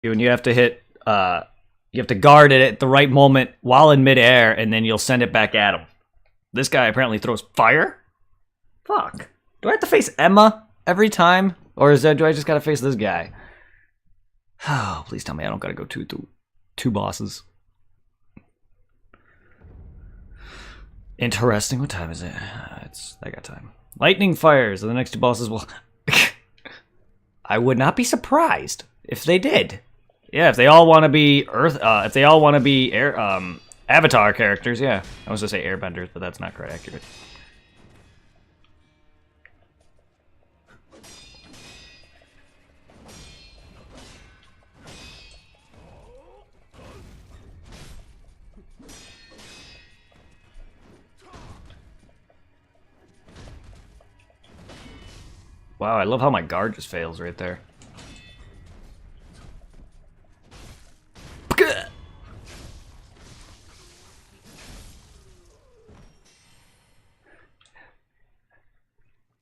and you have to hit. You have to guard it at the right moment while in midair, and then you'll send it back at him. This guy apparently throws fire. Fuck. Do I have to face Emma every time, or do I just gotta face this guy? Oh, please tell me I don't gotta go two bosses. Interesting. What time is it? I got time. Lightning fires, and the next two bosses will. I would not be surprised if they did. Yeah, if they all want to be Earth, if they all want to be air, Avatar characters, yeah. I was gonna say Airbenders, but that's not quite accurate. Wow, I love how my guard just fails right there.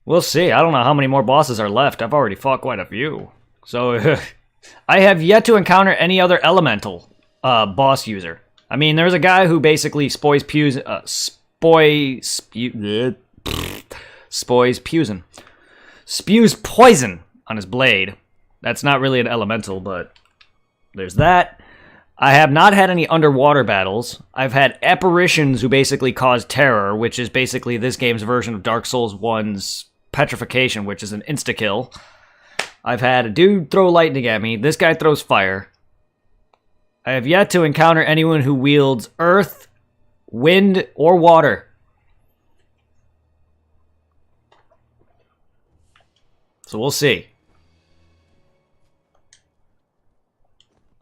We'll see. I don't know how many more bosses are left. I've already fought quite a few. So, I have yet to encounter any other elemental boss user. I mean, there's a guy who basically spoils spews poison on his blade. That's not really an elemental, but there's that. I have not had any underwater battles. I've had apparitions who basically cause terror, which is basically this game's version of Dark Souls 1's petrification, which is an insta-kill. I've had a dude throw lightning at me. This guy throws fire. I have yet to encounter anyone who wields earth, wind, or water. So we'll see.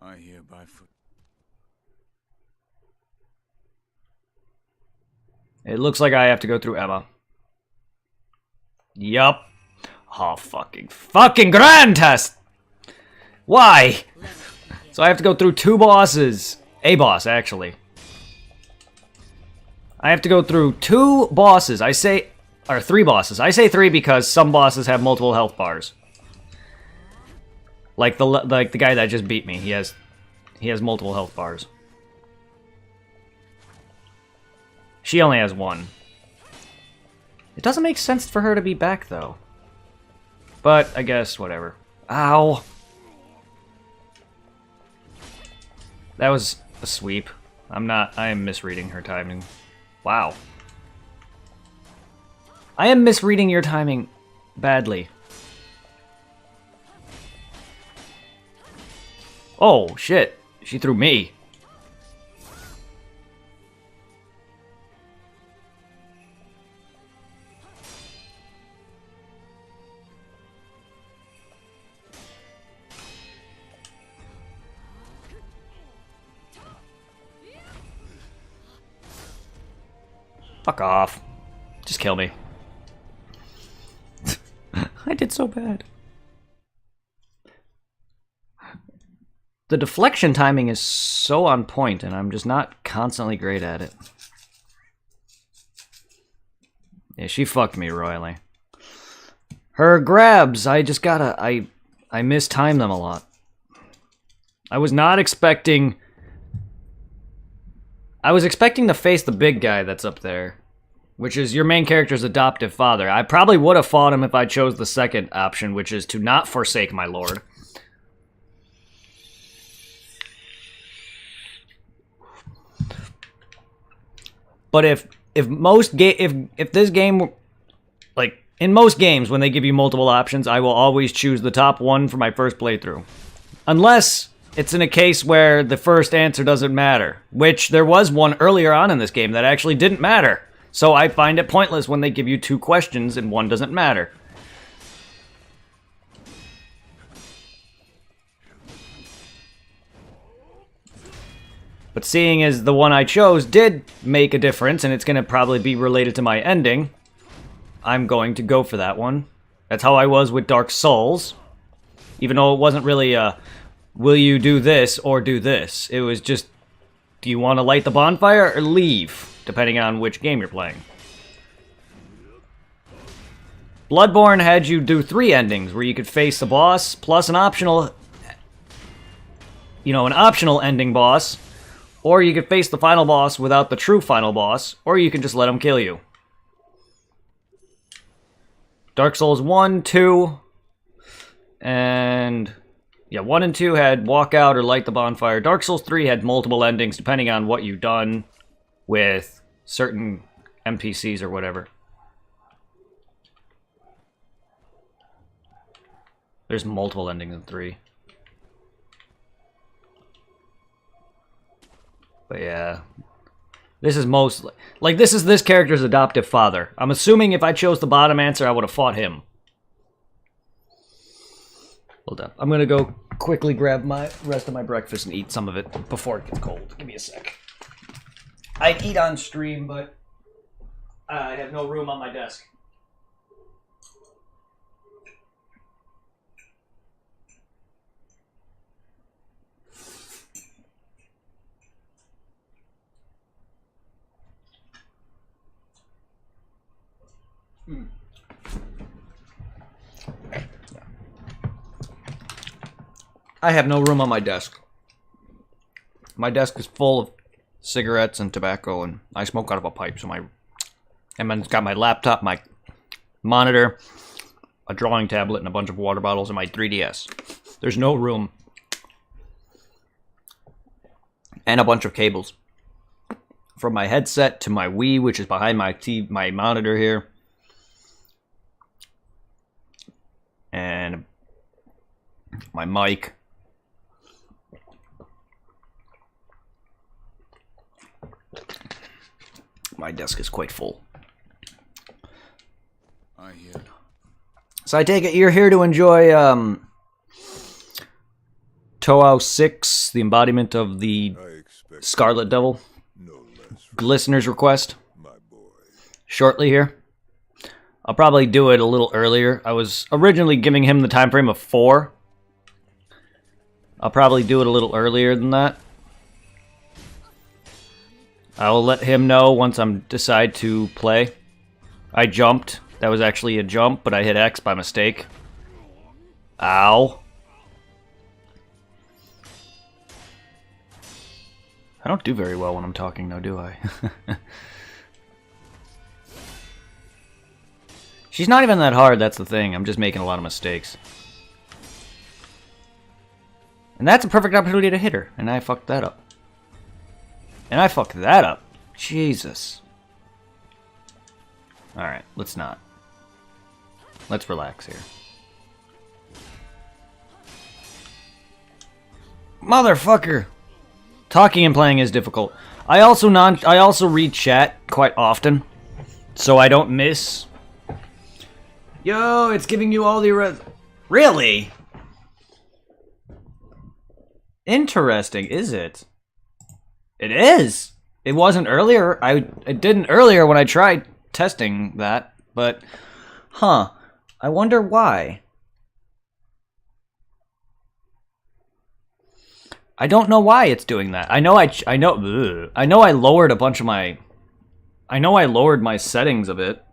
I hereby foot. It looks like I have to go through Emma. Yup. Oh, fucking grand test! Why? So I have to go through two bosses. A boss, actually. I have to go through two bosses. Or three bosses. I say three because some bosses have multiple health bars. Like the guy that just beat me. He has multiple health bars. She only has one. It doesn't make sense for her to be back, though. But, I guess, whatever. Ow! That was a sweep. I am misreading her timing. Wow. I am misreading your timing badly. Oh, shit. She threw me. Fuck off. Just kill me. I did so bad. The deflection timing is so on point, and I'm just not constantly great at it. Yeah, she fucked me royally. Her grabs, I mistime them a lot. I was expecting to face the big guy that's up there, which is your main character's adoptive father. I probably would have fought him if I chose the second option, which is to not forsake my lord. But if this game, like in most games when they give you multiple options, I will always choose the top one for my first playthrough. Unless it's in a case where the first answer doesn't matter, which there was one earlier on in this game that actually didn't matter. So I find it pointless when they give you two questions and one doesn't matter. But seeing as the one I chose did make a difference, and it's going to probably be related to my ending, I'm going to go for that one. That's how I was with Dark Souls. Even though it wasn't really a, will you do this or do this? It was just, do you want to light the bonfire or leave? Depending on which game you're playing. Bloodborne had you do 3 endings, where you could face the boss, plus an optional you know, an optional ending boss, or you could face the final boss without the true final boss, or you can just let him kill you. Dark Souls 1, 2, and... yeah, 1 and 2 had walk out or light the bonfire. Dark Souls 3 had multiple endings depending on what you've done with certain NPCs or whatever. There's multiple endings in 3. But yeah. This is mostly... like, this is this character's adoptive father. I'm assuming if I chose the bottom answer, I would have fought him. Hold up. I'm gonna go quickly grab my rest of my breakfast and eat some of it before it gets cold. Give me a sec. I'd eat on stream, but I have no room on my desk. I have no room on my desk. My desk is full of cigarettes and tobacco, and I smoke out of a pipe. So and then it's got my laptop, my monitor, a drawing tablet, and a bunch of water bottles, and my 3DS. There's no room. And a bunch of cables. From my headset to my Wii, which is behind my monitor here. And my mic. My desk is quite full. I hear. So I take it you're here to enjoy Toao 6, the embodiment of the Scarlet Devil. No less Listener's request. my boy. Shortly here. I'll probably do it a little earlier. I was originally giving him the time frame of 4. I'll probably do it a little earlier than that. I will let him know once I decide to play. I jumped. That was actually a jump, but I hit X by mistake. Ow. I don't do very well when I'm talking, though, do I? She's not even that hard, that's the thing. I'm just making a lot of mistakes. And that's a perfect opportunity to hit her, and I fucked that up. And I fucked that up. Jesus. Alright, let's not. Let's relax here. Motherfucker! Talking and playing is difficult. I also read chat quite often, so I don't miss. Yo, it's giving you all the really? Interesting, is it? It is. It wasn't earlier. It didn't earlier when I tried testing that, but huh. I wonder why. I don't know why it's doing that. I know I lowered a bunch of my I lowered my settings a bit.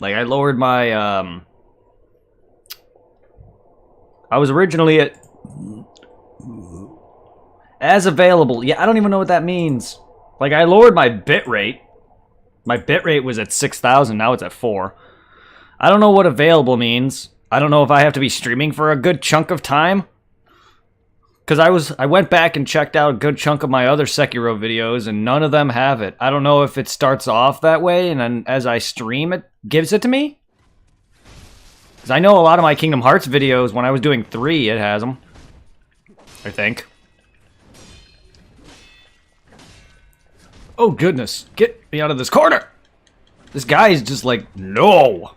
Like I lowered my I was originally at as available. Yeah, I don't even know what that means. Like I lowered my bitrate. My bitrate was at 6,000, now it's at 4. I don't know what available means. I don't know if I have to be streaming for a good chunk of time. Because I went back and checked out a good chunk of my other Sekiro videos, and none of them have it. I don't know if it starts off that way, and then as I stream, it gives it to me. Because I know a lot of my Kingdom Hearts videos, when I was doing 3, it has them. I think. Oh, goodness. Get me out of this corner! This guy is just like, no!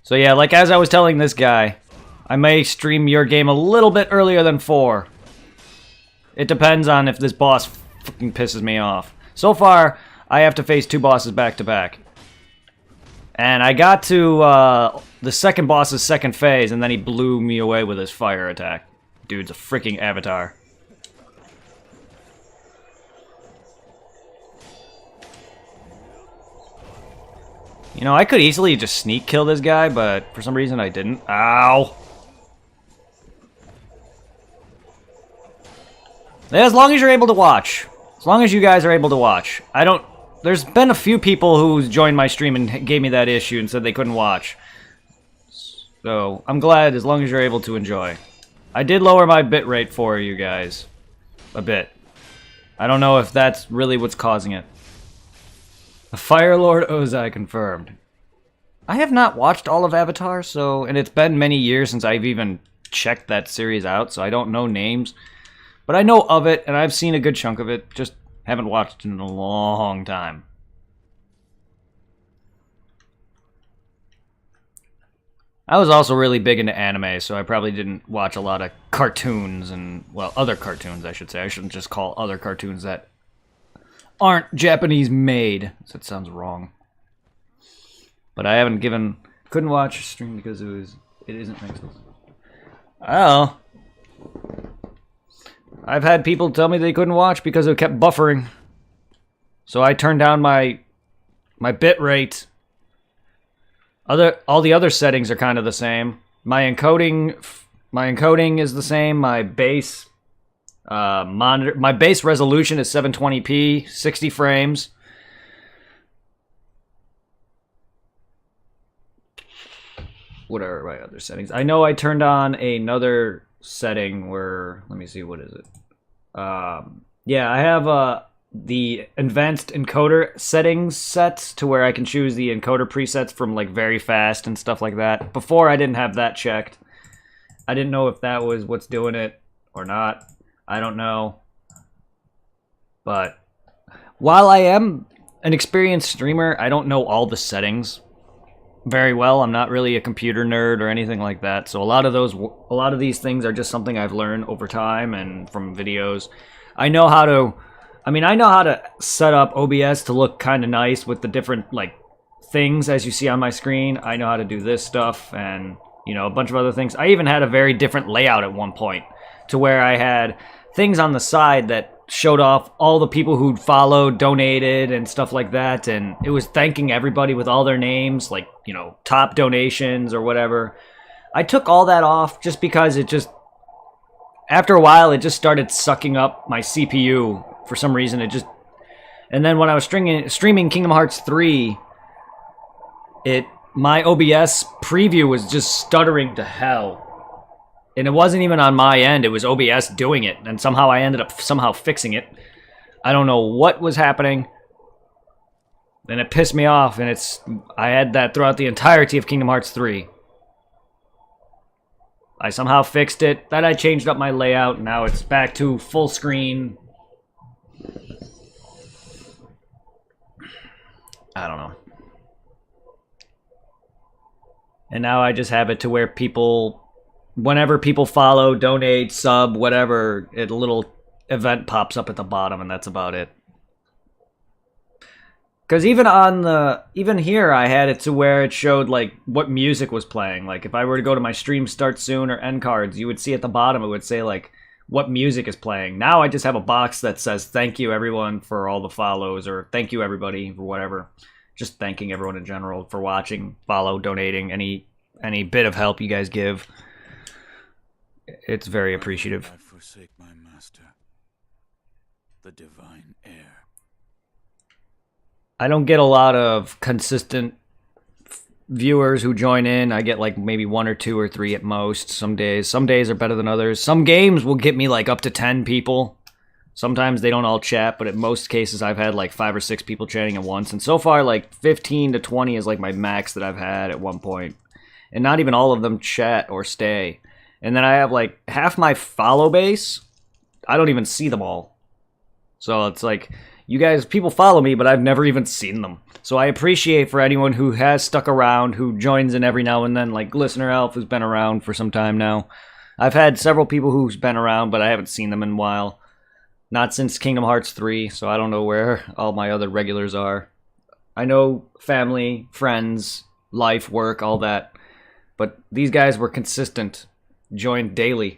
So yeah, like as I was telling this guy, I may stream your game a little bit earlier than 4. It depends on if this boss fucking pisses me off. So far, I have to face 2 bosses back to back. And I got to the second boss's second phase, and then he blew me away with his fire attack. Dude's a freaking avatar. You know, I could easily just sneak kill this guy, but for some reason I didn't. Ow! As long as you're able to watch. As long as you guys are able to watch. I don't... There's been a few people who joined my stream and gave me that issue and said they couldn't watch. So, I'm glad as long as you're able to enjoy. I did lower my bitrate for you guys. A bit. I don't know if that's really what's causing it. A Firelord Ozai confirmed. I have not watched all of Avatar, so... And it's been many years since I've even checked that series out, so I don't know names. But I know of it, and I've seen a good chunk of it. Just haven't watched it in a long time. I was also really big into anime, so I probably didn't watch a lot of cartoons and, well, other cartoons, I should say. I shouldn't just call other cartoons that aren't Japanese made. That sounds wrong. But I haven't couldn't watch a stream because it isn't next. Oh. I've had people tell me they couldn't watch because it kept buffering. So I turned down my bit rate. All the other settings are kind of the same. My encoding is the same. My base my base resolution is 720p, 60 frames. What are my other settings? I know I turned on another setting where, let me see, what is it? Yeah, I have the advanced encoder settings set to where I can choose the encoder presets from like very fast and stuff like that. Before I didn't have that checked. I didn't know if that was what's doing it or not. I don't know. But while I am an experienced streamer, I don't know all the settings very well. I'm not really a computer nerd or anything like that. So a lot of these things are just something I've learned over time and from videos. I know how to set up OBS to look kind of nice with the different like things as you see on my screen. I know how to do this stuff and, you know, a bunch of other things. I even had a very different layout at one point to where I had things on the side that showed off all the people who'd followed, donated, and stuff like that, and it was thanking everybody with all their names, like, you know, top donations or whatever. I took all that off just because after a while, it just started sucking up my CPU for some reason. And then when I was streaming Kingdom Hearts 3, my OBS preview was just stuttering to hell. And it wasn't even on my end, it was OBS doing it, and somehow I ended up fixing it. I don't know what was happening, and it pissed me off, and I had that throughout the entirety of Kingdom Hearts 3. I somehow fixed it, then I changed up my layout, and now it's back to full screen. I don't know. And now I just have it to where whenever people follow, donate, sub, whatever, a little event pops up at the bottom, and that's about it. Because even here, I had it to where it showed like what music was playing. Like if I were to go to my stream start soon or end cards, you would see at the bottom it would say like what music is playing. Now I just have a box that says thank you everyone for all the follows, or thank you everybody for whatever. Just thanking everyone in general for watching, follow, donating, any bit of help you guys give. It's very appreciative. I forsake my master, the divine heir. I don't get a lot of consistent viewers who join in. I get like maybe 1 or 2 or 3 at most. Some days are better than others. Some games will get me like up to 10 people. Sometimes they don't all chat, but in most cases I've had like 5 or 6 people chatting at once. And so far like 15 to 20 is like my max that I've had at one point. And not even all of them chat or stay. And then I have like half my follow base. I don't even see them all. So it's like, you guys, people follow me, but I've never even seen them. So I appreciate for anyone who has stuck around, who joins in every now and then, like Listener Elf who's been around for some time now. I've had several people who's been around, but I haven't seen them in a while. Not since Kingdom Hearts 3, so I don't know where all my other regulars are. I know family, friends, life, work, all that. But these guys were consistent. Joined daily.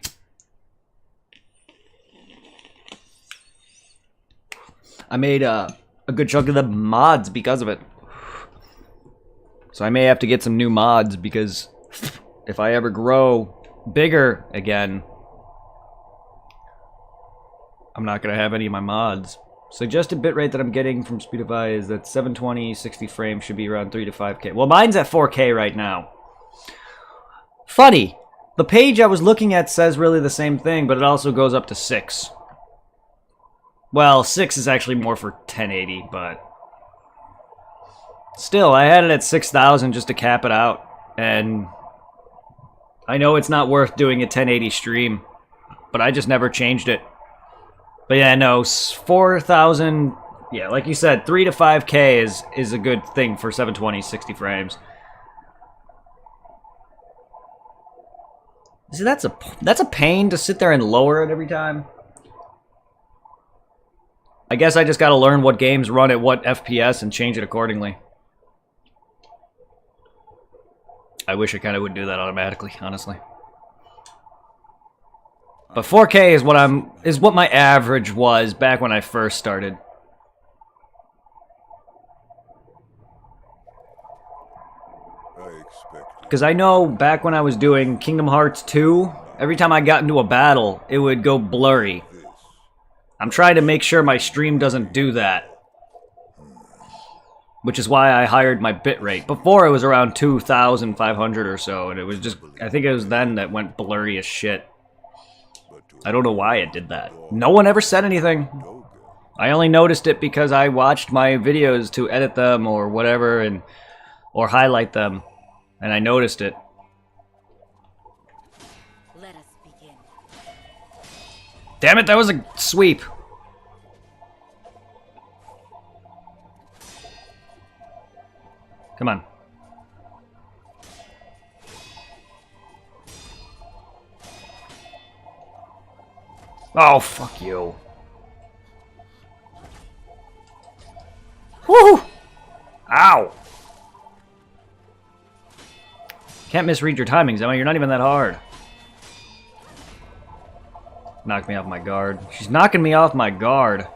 I made a good chunk of the mods because of it. So I may have to get some new mods because if I ever grow bigger again, I'm not gonna have any of my mods. Suggested bitrate that I'm getting from Speedify is that 720, 60 frames should be around 3 to 5K. Well, mine's at 4K right now. Funny, the page I was looking at says really the same thing, but it also goes up to 6. Well, 6 is actually more for 1080, but... Still, I had it at 6,000 just to cap it out, and... I know it's not worth doing a 1080 stream, but I just never changed it. But yeah, no, 4,000, yeah, like you said, 3 to 5K is a good thing for 720, 60 frames. See, that's a pain to sit there and lower it every time. I guess I just gotta learn what games run at what FPS and change it accordingly. I wish I kinda would do that automatically, honestly. But 4K is what my average was back when I first started. Because I know back when I was doing Kingdom Hearts 2, every time I got into a battle, it would go blurry. I'm trying to make sure my stream doesn't do that. Which is why I hired my bitrate. Before it was around 2,500 or so, and it was just, I think it was then that went blurry as shit. I don't know why it did that. No one ever said anything. I only noticed it because I watched my videos to edit them or whatever, and or highlight them, and I noticed it. Let us begin. Damn it, that was a sweep. Come on. Oh, fuck you. Woo! Ow! Can't misread your timings, Emma. You're not even that hard. Knocked me off my guard. She's knocking me off my guard.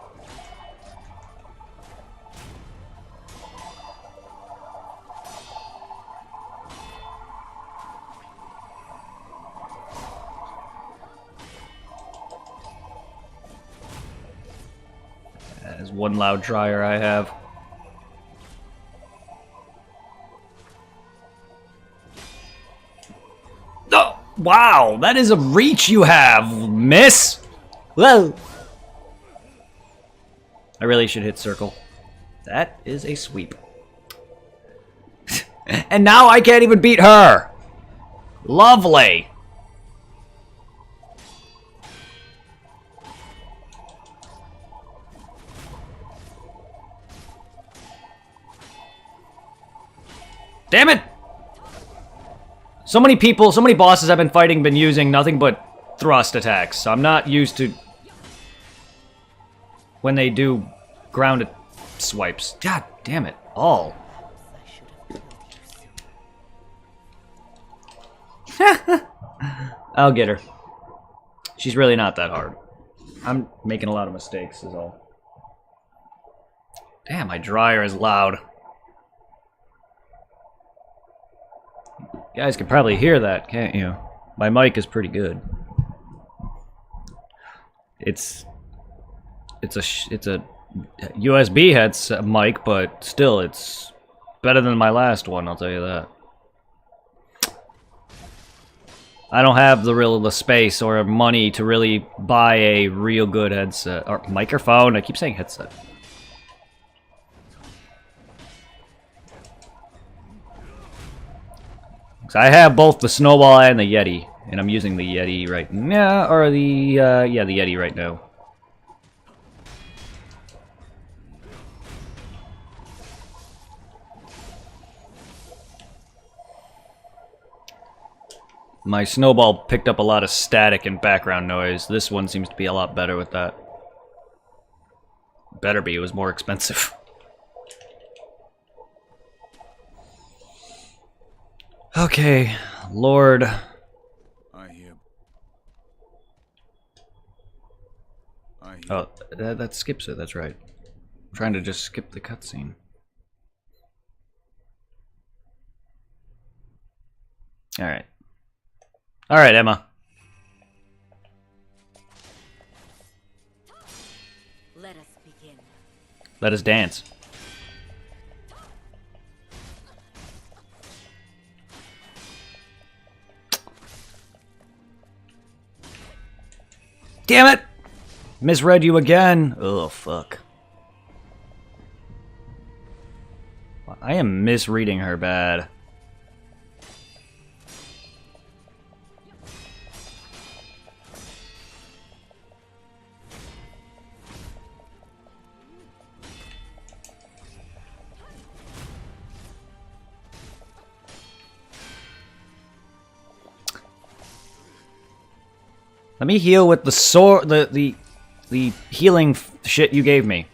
That is one loud dryer I have. Oh, wow, that is a reach you have, miss. Whoa. I really should hit circle. That is a sweep. And now I can't even beat her. Lovely. Damn it! So many people, so many bosses I've been fighting been using nothing but thrust attacks. So I'm not used to when they do grounded swipes. God damn it, all. I'll get her. She's really not that hard. I'm making a lot of mistakes is all. Damn, my dryer is loud. You guys can probably hear that, can't you? My mic is pretty good. It's a USB headset mic, but still, it's better than my last one. I'll tell you that. I don't have the space or money to really buy a real good headset or microphone. I keep saying headset. So I have both the Snowball and the Yeti, and I'm using the Yeti right now, or the yeah, the Yeti right now. My Snowball picked up a lot of static and background noise. This one seems to be a lot better with that. Better be, it was more expensive. Okay, Lord. I hear. Oh, that skips it, that's right. I'm trying to just skip the cutscene. Alright. Alright, Emma. us begin. Let us dance. Damn it! Misread you again. Oh, fuck. I am misreading her bad. Let me heal with the sword, the healing shit you gave me.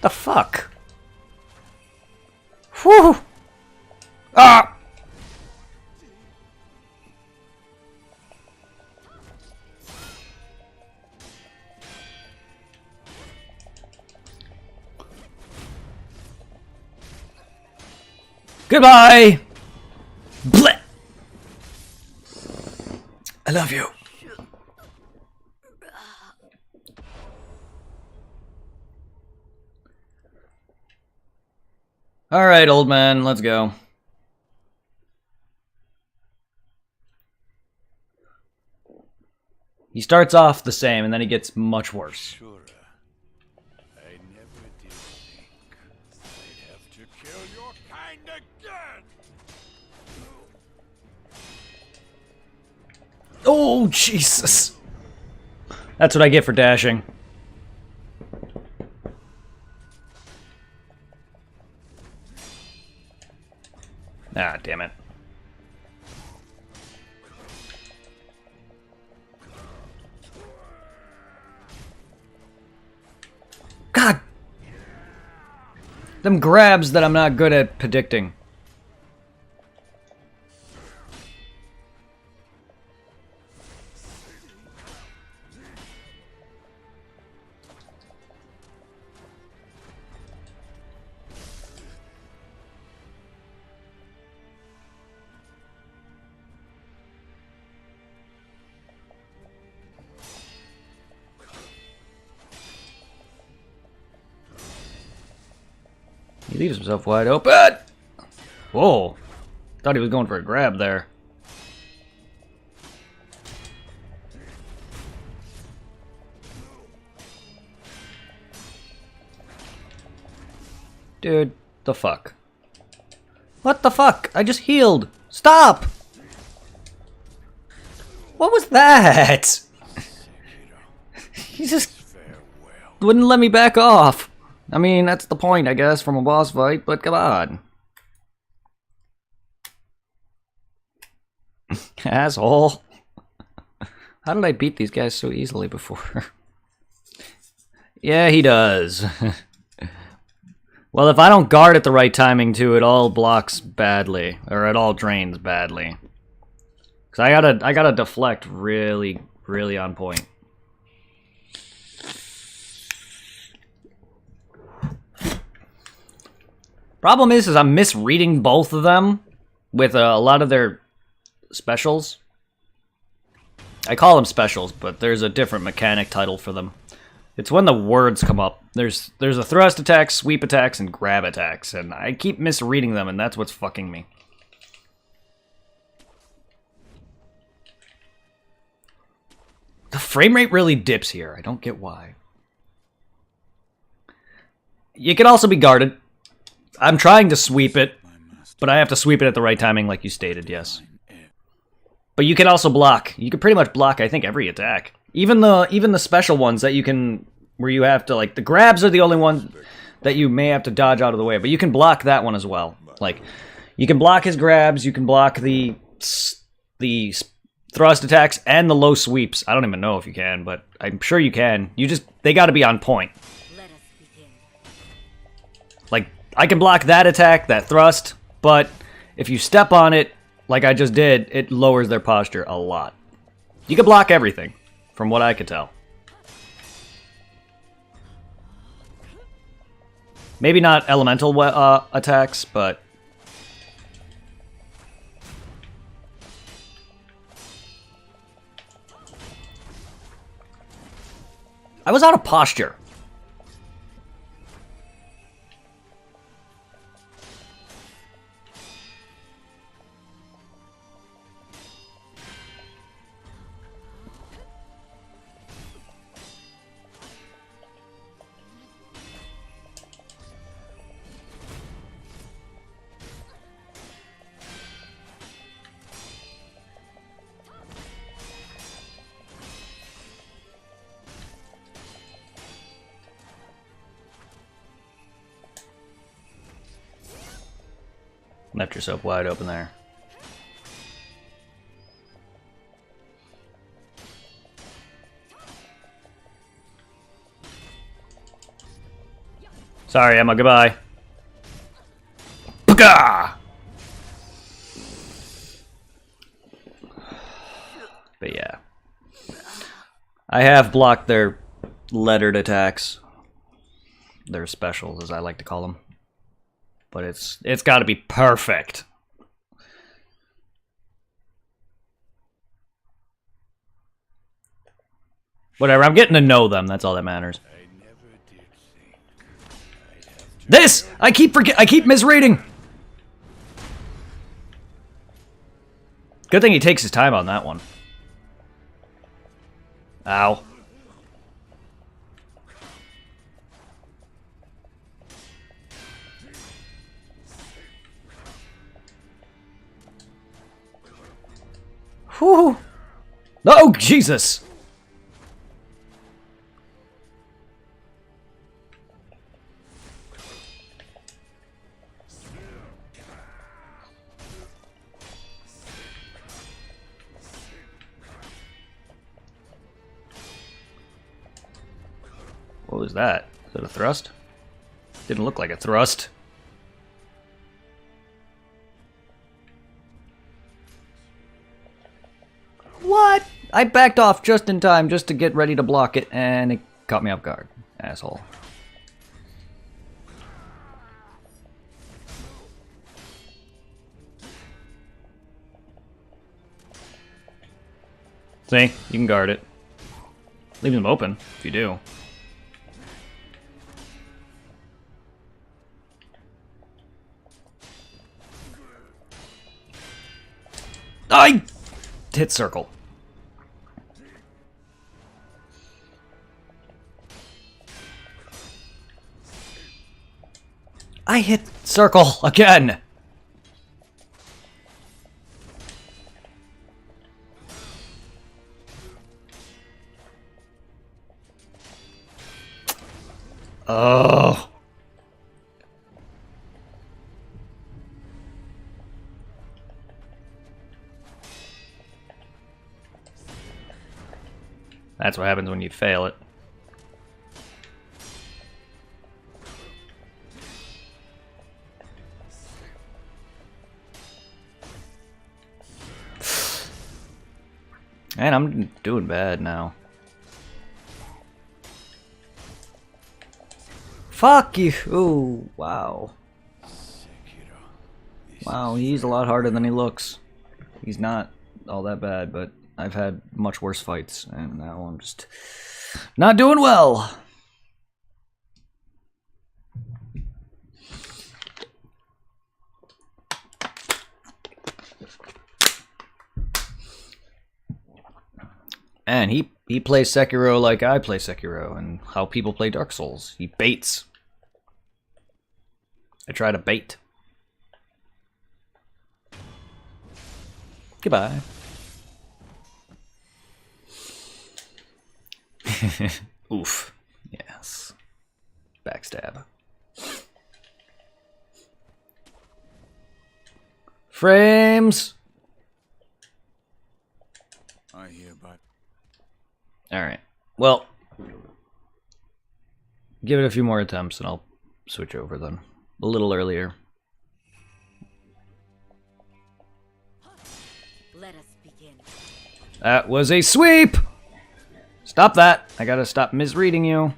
The fuck? Whew! Ah! Goodbye! Bleh! I love you. Alright, old man, let's go. He starts off the same, and then he gets much worse. Sure. I never did think I'd have to kill your kind again. Oh, Jesus. That's what I get for dashing. Ah, damn it. God! Them grabs that I'm not good at predicting. He leaves himself wide open. Whoa. Thought he was going for a grab there. Dude, the fuck? What the fuck? I just healed. Stop! What was that? He just wouldn't let me back off. I mean, that's the point, I guess, from a boss fight, but come on. Asshole. How did I beat these guys so easily before? Yeah, he does. Well, if I don't guard at the right timing, too, it all blocks badly. Or it all drains badly. Because I gotta deflect really, really on point. Problem is I'm misreading both of them with a lot of their specials. I call them specials, but there's a different mechanic title for them. It's when the words come up. There's a thrust attack, sweep attacks, and grab attacks, and I keep misreading them, and that's what's fucking me. The frame rate really dips here. I don't get why. You can also be guarded. I'm trying to sweep it, but I have to sweep it at the right timing, like you stated, yes. But you can also block. You can pretty much block, I think, every attack. Even the special ones that you can, where you have to, like, the grabs are the only one that you may have to dodge out of the way, but you can block that one as well. Like, you can block his grabs, you can block the thrust attacks, and the low sweeps. I don't even know if you can, but I'm sure you can. They gotta be on point. Let us begin. Like, I can block that attack, that thrust, but if you step on it, like I just did, it lowers their posture a lot. You can block everything, from what I could tell. Maybe not elemental attacks, but I was out of posture. Left yourself wide open there. Sorry, Emma, goodbye. Paka! But yeah. I have blocked their lettered attacks. Their specials, as I like to call them. But it's got to be perfect. Whatever, I'm getting to know them. That's all that matters. I never did think I'd have to This! I keep misreading! Good thing he takes his time on that one. Ow. Whew. Oh, Jesus! What was that? Is that a thrust? Didn't look like a thrust. What? I backed off just in time just to get ready to block it, and it caught me off guard. Asshole. See? You can guard it. Leave them open, if you do. I hit circle. I hit circle again. Oh. That's what happens when you fail it. And I'm doing bad now. Fuck you! Ooh, wow. Wow, he's a lot harder than he looks. He's not all that bad, but I've had much worse fights, and now I'm just not doing well. And he plays Sekiro like I play Sekiro, and how people play Dark Souls. He baits. I try to bait. Goodbye. Oof. Yes. Backstab. Frames! I hereby. Alright. Well, give it a few more attempts and I'll switch over then. A little earlier. Let us begin. That was a sweep! Stop that! I gotta stop misreading you.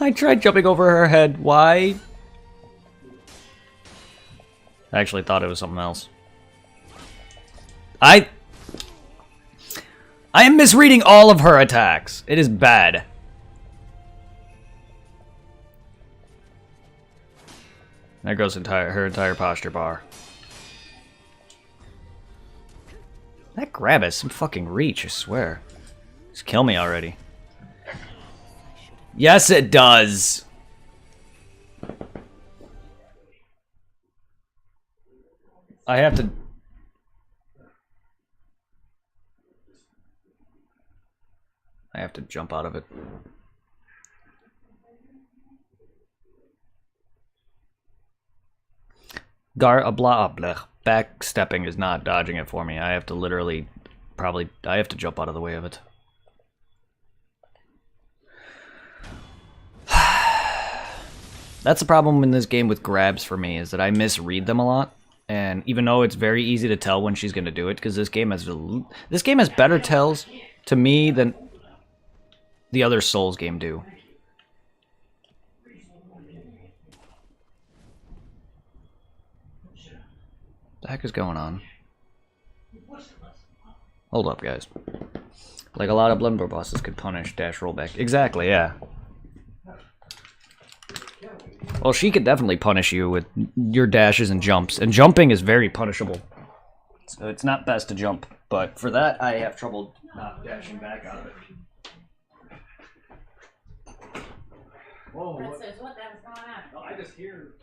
I tried jumping over her head. Why? I actually thought it was something else. I am misreading all of her attacks. It is bad. There goes her entire posture bar. That grab has some fucking reach, I swear. Just kill me already. Yes, it does. I have to... I have to jump out of it. Backstepping is not dodging it for me. I have to literally... I have to jump out of the way of it. That's the problem in this game with grabs for me, is that I misread them a lot. And even though it's very easy to tell when she's going to do it, because this game has better tells to me than the other Souls game do. What the heck is going on? Hold up, guys. Like a lot of Bloodborne bosses could punish dash rollback. Exactly, yeah. Well, she could definitely punish you with your dashes and jumps. And jumping is very punishable. So it's not best to jump. But for that, I have trouble not dashing back out of it. Whoa, what? Says, what the hell's going on? No, I just hear...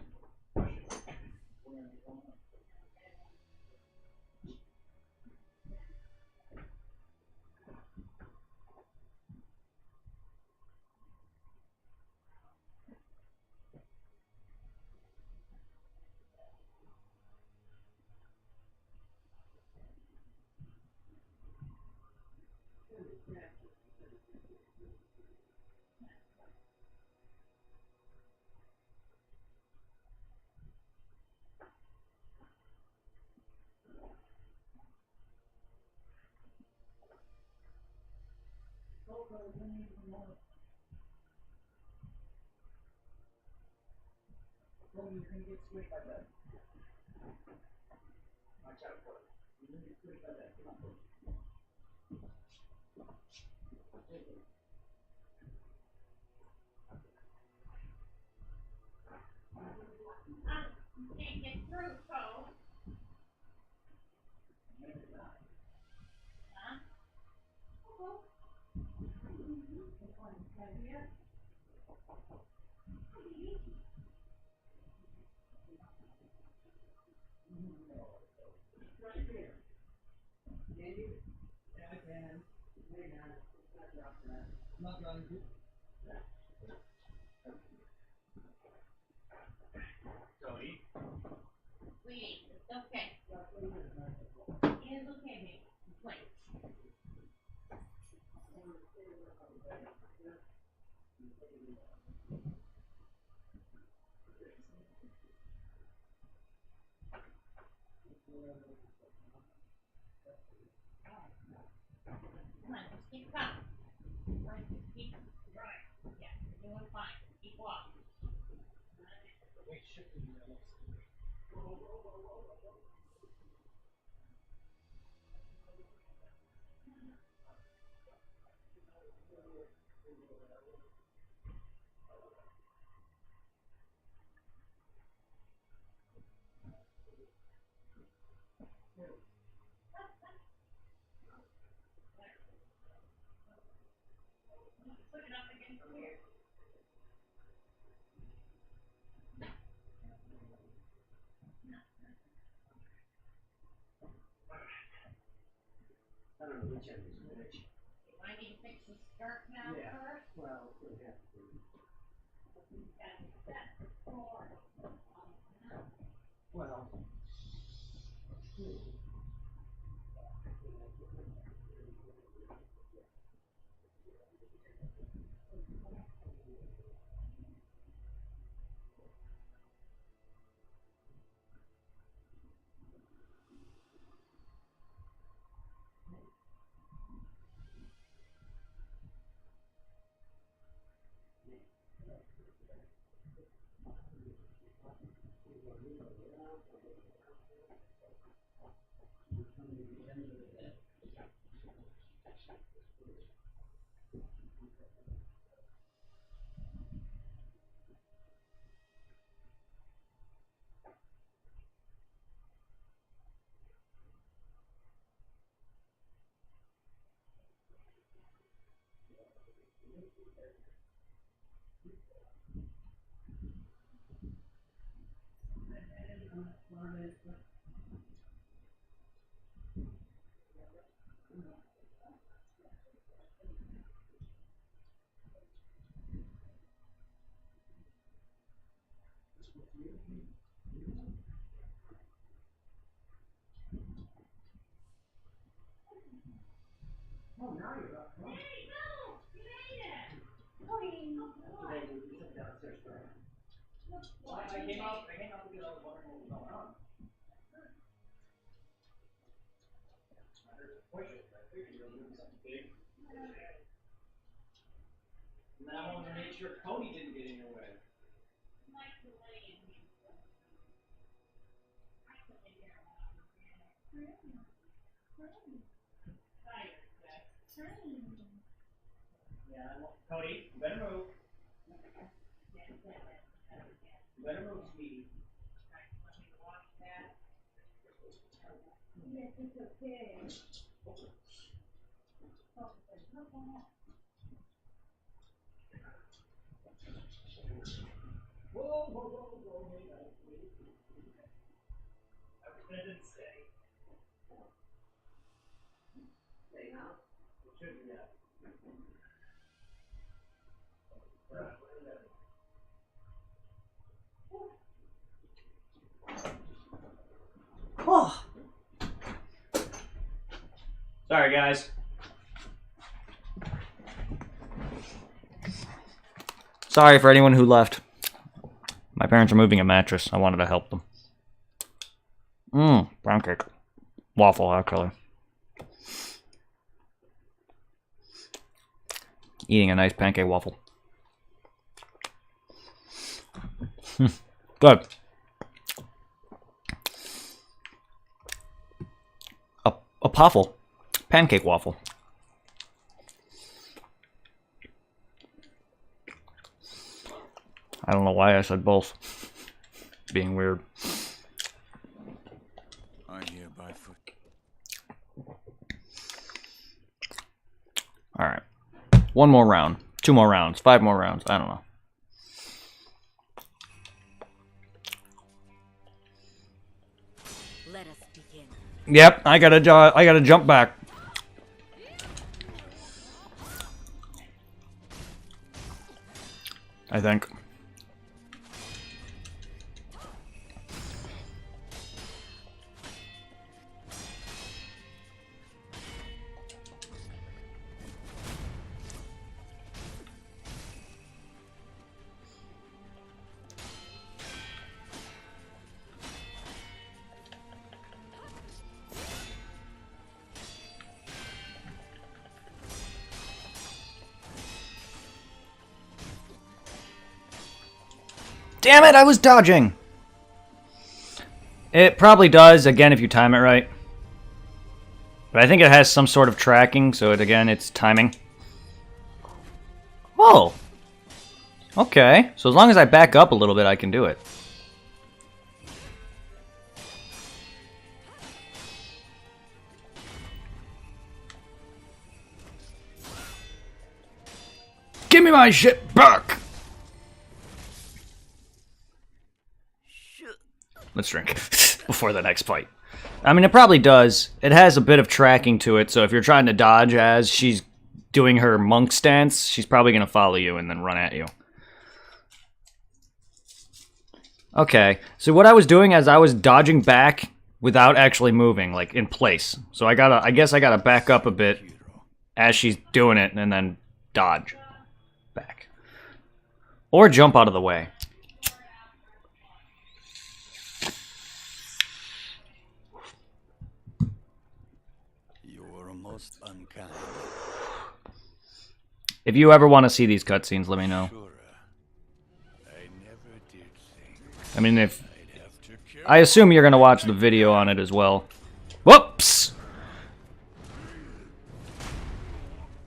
Oh. Sorry, guys. Sorry for anyone who left. My parents are moving a mattress. I wanted to help them. Brown cake. Waffle, actually. Eating a nice pancake waffle. Good. A waffle. Pancake waffle. I don't know why I said both. Being weird. I hereby foot. Alright. One more round. 2 more rounds. 5 more rounds. I don't know. Let us begin. Yep, I gotta jump back. I think. Damn it, I was dodging! It probably does, again, if you time it right. But I think it has some sort of tracking, so it's timing. Oh! Okay, so as long as I back up a little bit, I can do it. Give me my shit back! Let's drink before the next fight. I mean, it probably does. It has a bit of tracking to it, so if you're trying to dodge as she's doing her monk stance, she's probably going to follow you and then run at you. Okay, so what I was doing is I was dodging back without actually moving, like, in place. So I guess I gotta back up a bit as she's doing it and then dodge back. Or jump out of the way. Unkind. If you ever want to see these cutscenes, let me know. I never did think I mean, if I'd have to kill I assume you're gonna watch the video on it as well. Whoops!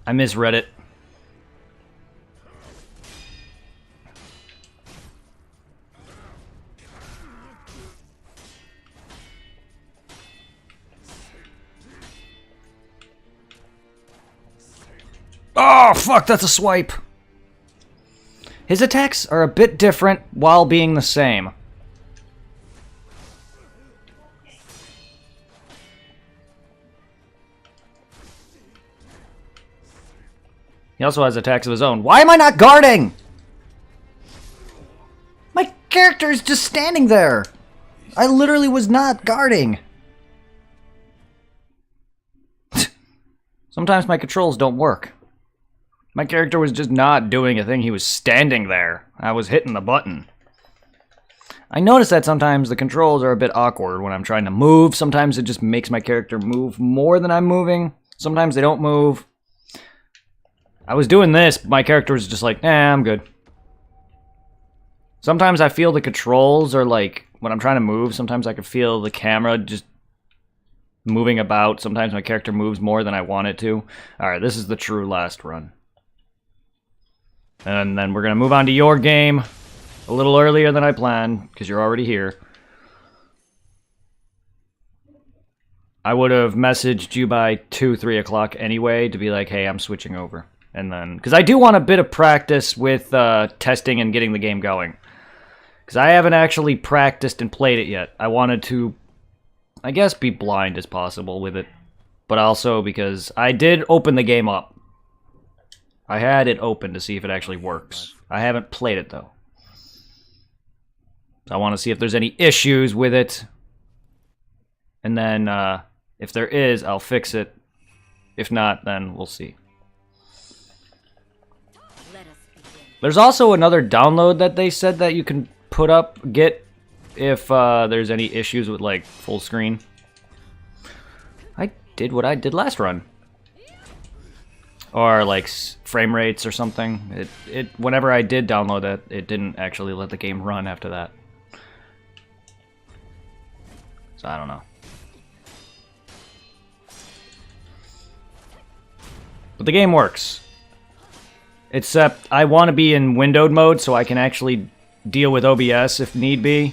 I misread it. Oh, fuck, that's a swipe. His attacks are a bit different while being the same. He also has attacks of his own. Why am I not guarding? My character is just standing there. I literally was not guarding. Sometimes my controls don't work. My character was just not doing a thing. He was standing there. I was hitting the button. I notice that sometimes the controls are a bit awkward when I'm trying to move. Sometimes it just makes my character move more than I'm moving. Sometimes they don't move. I was doing this, my character was just like, I'm good. Sometimes I feel the controls are like, when I'm trying to move, sometimes I can feel the camera just moving about. Sometimes my character moves more than I want it to. Alright, this is the true last run. And then we're going to move on to your game a little earlier than I planned, because you're already here. I would have messaged you by 2, 3 o'clock anyway to be like, hey, I'm switching over. And then, because I do want a bit of practice with testing and getting the game going. Because I haven't actually practiced and played it yet. I wanted to, I guess, be blind as possible with it. But also because I did open the game up. I had it open to see if it actually works. I haven't played it, though. So I want to see if there's any issues with it. And then, if there is, I'll fix it. If not, then we'll see. There's also another download that they said that you can get if there's any issues with, like, full screen. I did what I did last run. Or, like, frame rates or something. Whenever I did download it, it didn't actually let the game run after that. So, I don't know. But the game works. Except, I want to be in windowed mode so I can actually deal with OBS if need be.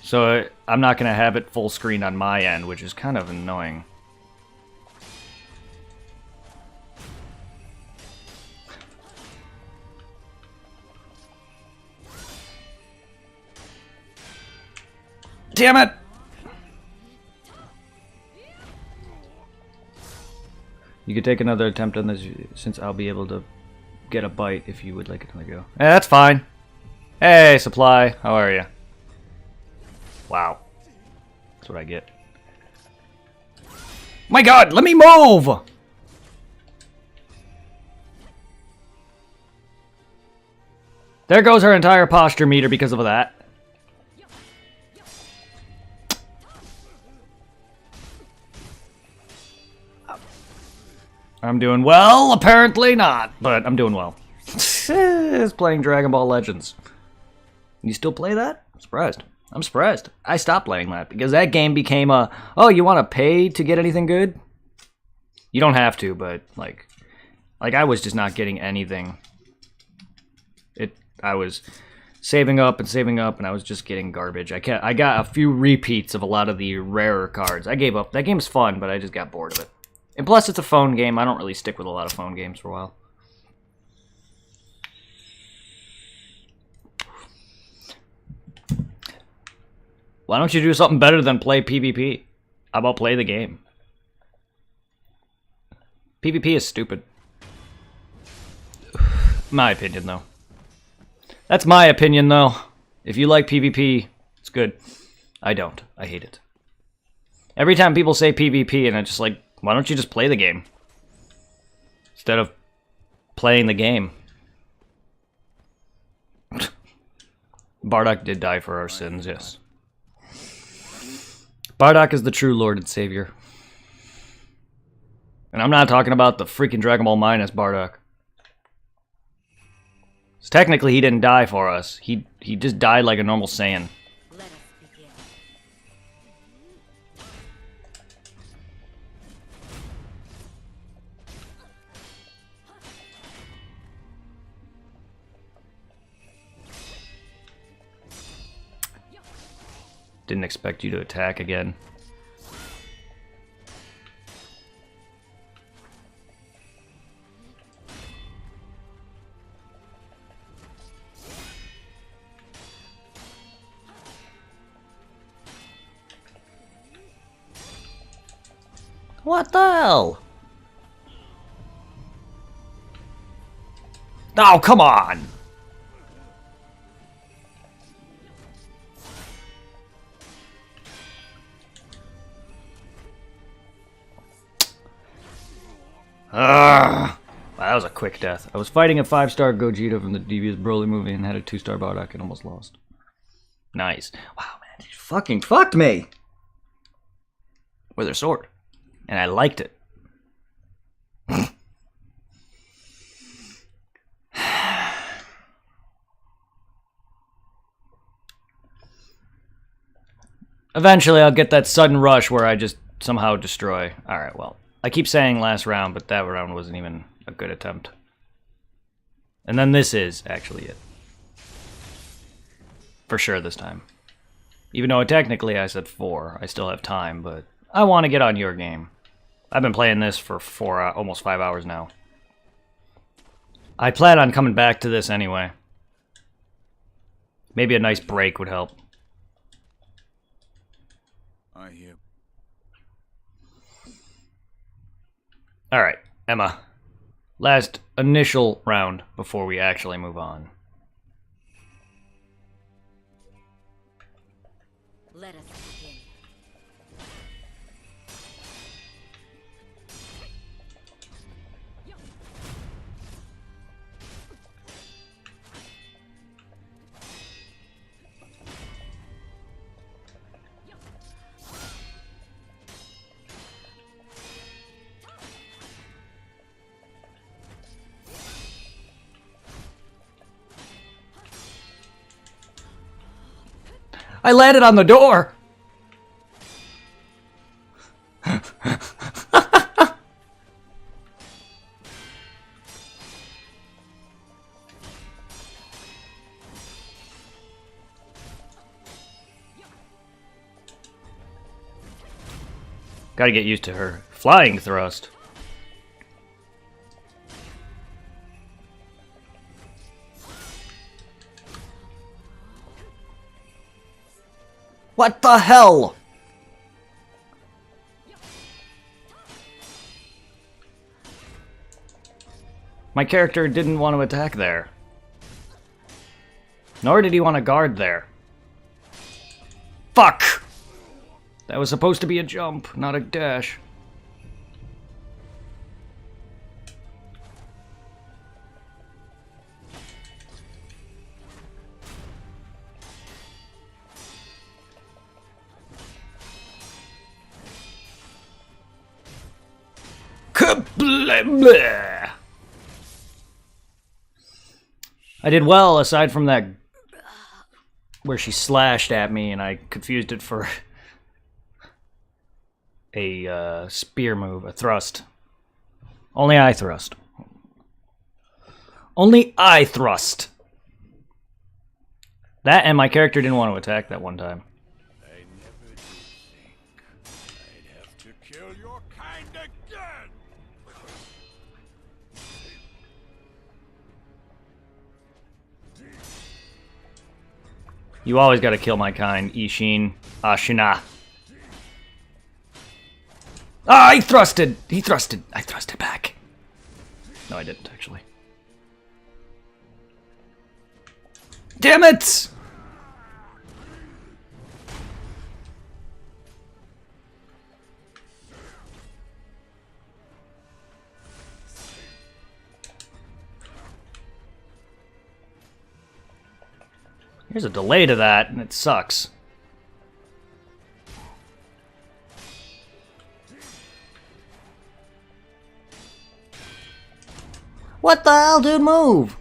So, I'm not going to have it full screen on my end, which is kind of annoying. Damn it! You could take another attempt on this, since I'll be able to get a bite if you would like another go. Eh, that's fine. Hey, Supply, how are you? Wow. That's what I get. My god, let me move! There goes her entire posture meter because of that. I'm doing well, apparently not, but I'm doing well. It's playing Dragon Ball Legends. You still play that? I'm surprised. I'm surprised. I stopped playing that because that game became a, oh, you want to pay to get anything good? You don't have to, but like I was just not getting anything. I was saving up, and I was just getting garbage. I got a few repeats of a lot of the rarer cards. I gave up. That game's fun, but I just got bored of it. And plus, it's a phone game. I don't really stick with a lot of phone games for a while. Why don't you do something better than play PvP? How about play the game? PvP is stupid. My opinion, though. That's my opinion, though. If you like PvP, it's good. I don't. I hate it. Every time people say PvP, and I'm just like, why don't you just play the game? Instead of playing the game. Bardock did die for our sins, yes. Bardock is the true Lord and Savior. And I'm not talking about the freaking Dragon Ball Minus Bardock. So technically, he didn't die for us. He just died like a normal Saiyan. Didn't expect you to attack again. What the hell? Oh, come on! Wow, that was a quick death. I was fighting a 5-star Gogeta from the Devious Broly movie and had a 2-star Bardock and almost lost. Nice. Wow, man, he fucking fucked me! With her sword. And I liked it. Eventually, I'll get that sudden rush where I just somehow destroy. Alright, well. I keep saying last round, but that round wasn't even a good attempt. And then this is actually it. For sure this time. Even though technically I said 4, I still have time, but I want to get on your game. I've been playing this for almost 5 hours now. I plan on coming back to this anyway. Maybe a nice break would help. I hear. Alright, Emma. Last initial round before we actually move on. Let us begin. I landed on the door! Gotta get used to her flying thrust. What the hell? My character didn't want to attack there. Nor did he want to guard there. Fuck! That was supposed to be a jump, not a dash. Kablam! I did well, aside from that where she slashed at me and I confused it for a spear move, a thrust. Only I thrust. Only I thrust! That and my character didn't want to attack that one time. I never did think I'd have to kill your kind again. You always gotta kill my kind, Ishin, Ashina. Ah, he thrusted! He thrusted. I thrusted back. No, I didn't, actually. Damn it! There's a delay to that, and it sucks. What the hell, dude? Move!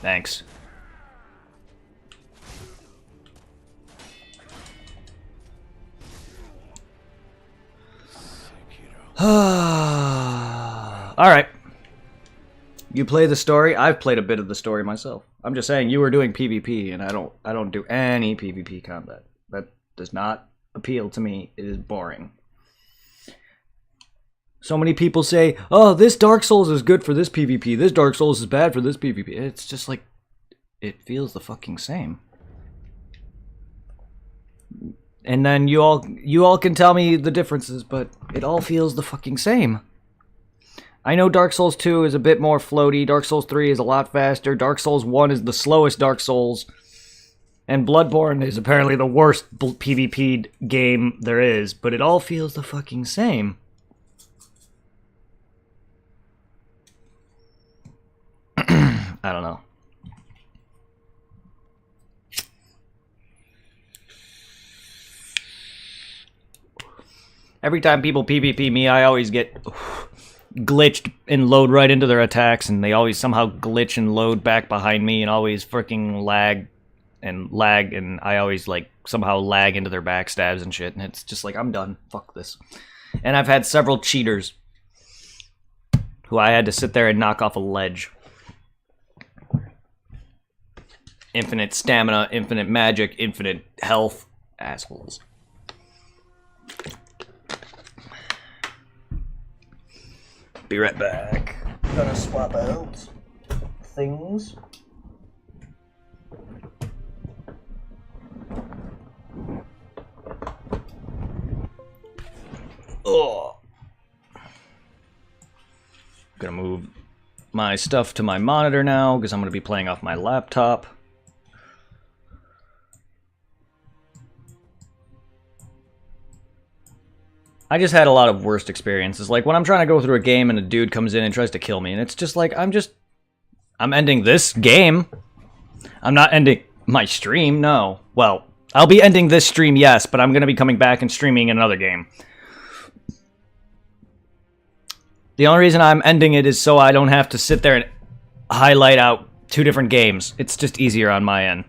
Thanks. Alright. You play the story. I've played a bit of the story myself. I'm just saying you were doing PvP, and I don't do any PvP combat. That does not appeal to me. It is boring. So many people say, "Oh, this Dark Souls is good for this PvP. This Dark Souls is bad for this PvP." It's just like it feels the fucking same. And then you all can tell me the differences, but it all feels the fucking same. I know Dark Souls 2 is a bit more floaty, Dark Souls 3 is a lot faster, Dark Souls 1 is the slowest Dark Souls, and Bloodborne is apparently the worst PvP game there is, but it all feels the fucking same. I don't know. Every time people PvP me, I always get glitched and load right into their attacks, and they always somehow glitch and load back behind me and always freaking lag, and I always like somehow lag into their backstabs and shit, and it's just like, I'm done. Fuck this. And I've had several cheaters who I had to sit there and knock off a ledge. Infinite stamina, infinite magic, infinite health. Assholes. Be right back. Gonna swap out things. Oh. Gonna move my stuff to my monitor now because I'm gonna be playing off my laptop. I just had a lot of worst experiences. Like when I'm trying to go through a game and a dude comes in and tries to kill me, and it's just like, I'm ending this game. I'm not ending my stream, no. Well, I'll be ending this stream, yes, but I'm going to be coming back and streaming another game. The only reason I'm ending it is so I don't have to sit there and highlight out 2 different games. It's just easier on my end.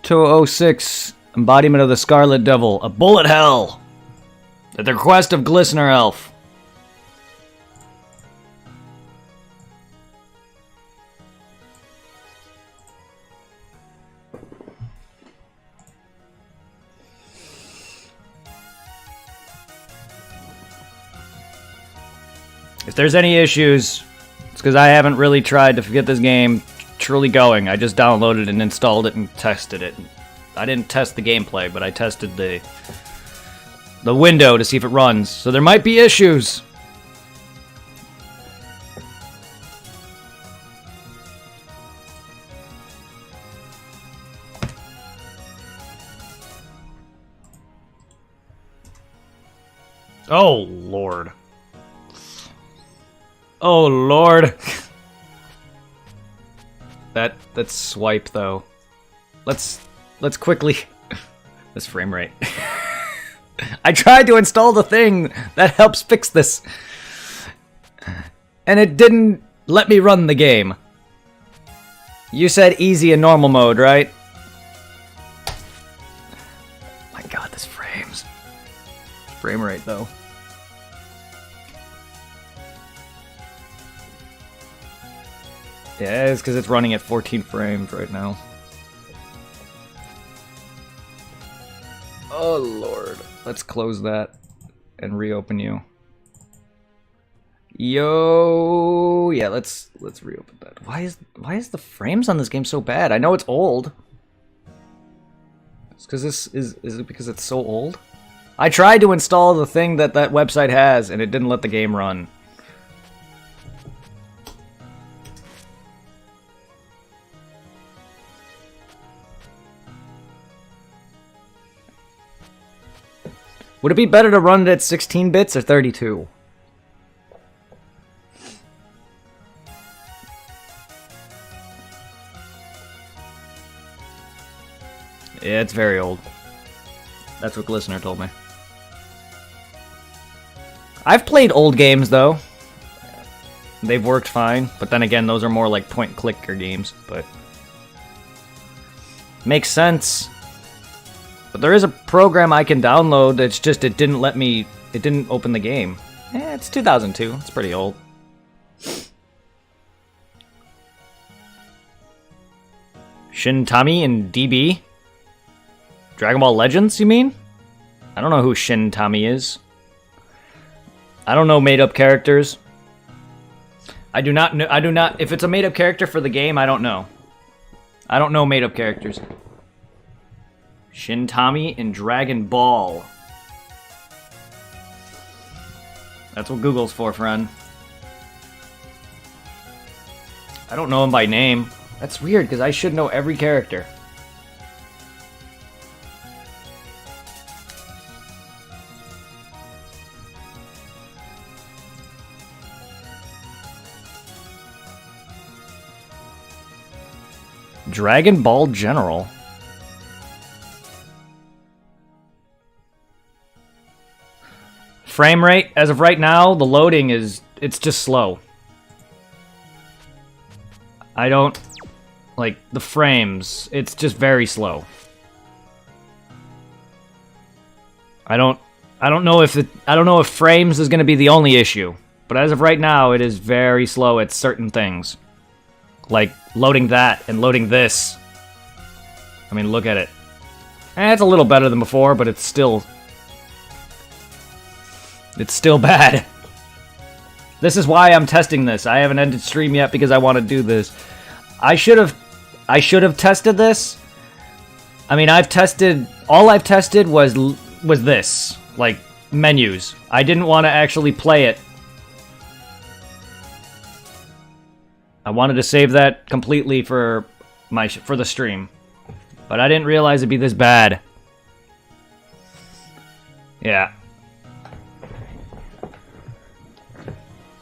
(206) Embodiment of the Scarlet Devil, a bullet hell, at the request of Glistener Elf. If there's any issues, it's because I haven't really tried to get this game truly going. I just downloaded and installed it and tested it. I didn't test the gameplay, but I tested the window to see if it runs. So there might be issues. Oh, Lord. Oh, Lord. That's swipe though. Let's quickly this frame rate. I tried to install the thing that helps fix this, and it didn't let me run the game. You said easy and normal mode, right? My God, this frames. Frame rate though. Yeah, it's because it's running at 14 frames right now. Oh, Lord. Let's close that and reopen you. Yo, yeah, let's reopen that. Why is the frames on this game so bad? I know it's old. It's because this is it because it's so old? I tried to install the thing that website has and it didn't let the game run. Would it be better to run it at 16 bits or 32? Yeah, it's very old. That's what Glistener told me. I've played old games, though. They've worked fine, but then again, those are more like point-clicker games, but... Makes sense. But there is a program I can download that's just, it didn't let me... It didn't open the game. It's 2002. It's pretty old. Shin Tami and DB? Dragon Ball Legends, you mean? I don't know who Shin Tami is. I don't know made-up characters. I do not know. If it's a made-up character for the game, I don't know. I don't know made-up characters. Shin Tami and Dragon Ball. That's what Google's for, friend. I don't know him by name. That's weird, because I should know every character. Dragon Ball General. Frame rate, as of right now, the loading is... It's just slow. I don't... Like, the frames, it's just very slow. I don't know if frames is going to be the only issue. But as of right now, it is very slow at certain things. Like, loading that and loading this. I mean, look at it. It's a little better than before, but it's still... It's still bad. This is why I'm testing this. I haven't ended stream yet because I want to do this. I should have tested this. I mean, all I've tested was this, like menus. I didn't want to actually play it. I wanted to save that completely for the stream. But I didn't realize it'd be this bad. Yeah.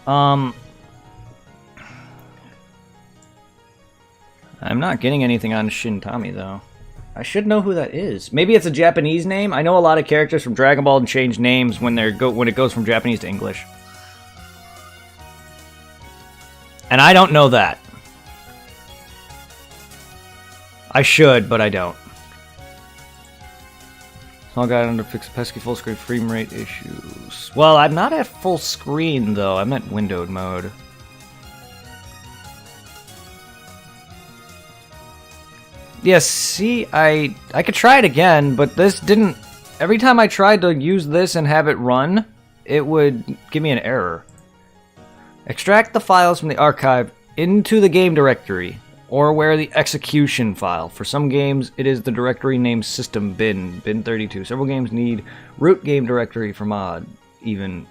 I'm not getting anything on Shin Tami, though. I should know who that is. Maybe it's a Japanese name? I know a lot of characters from Dragon Ball and change names when it goes from Japanese to English. And I don't know that. I should, but I don't. Small guide under fix pesky full screen frame rate issues. Well, I'm not at full screen, though. I'm at windowed mode. Yes, see, I could try it again, but this didn't... Every time I tried to use this and have it run, it would give me an error. Extract the files from the archive into the game directory, or where the execution file. For some games, it is the directory named System Bin 32. Several games need root game directory for mod, even.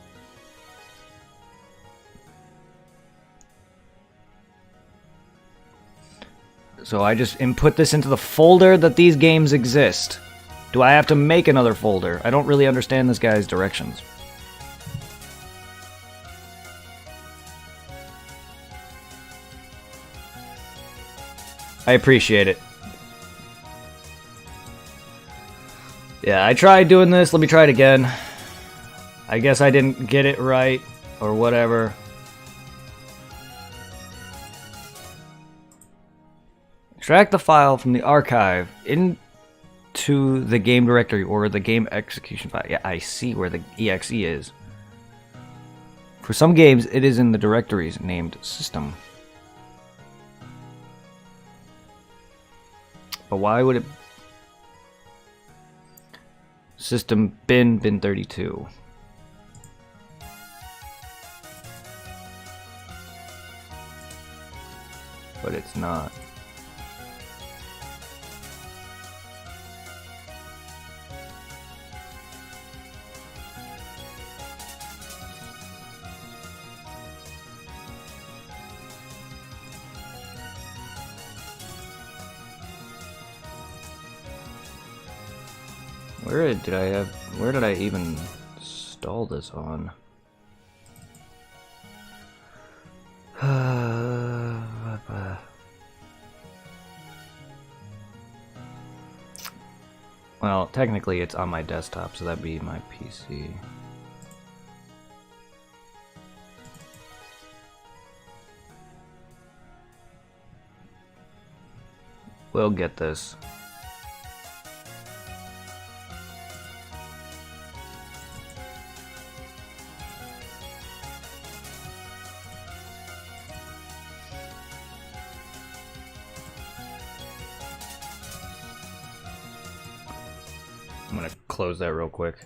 So I just input this into the folder that these games exist. Do I have to make another folder? I don't really understand this guy's directions. I appreciate it. Yeah, I tried doing this. Let me try it again. I guess I didn't get it right, or whatever. Extract the file from the archive into the game directory, or the game execution file. Yeah, I see where the exe is. For some games, it is in the directories named System. But why would it... System bin 32. But it's not. Where did I even install this on? Well, technically it's on my desktop, so that'd be my PC. We'll get this. I'm gonna close that real quick.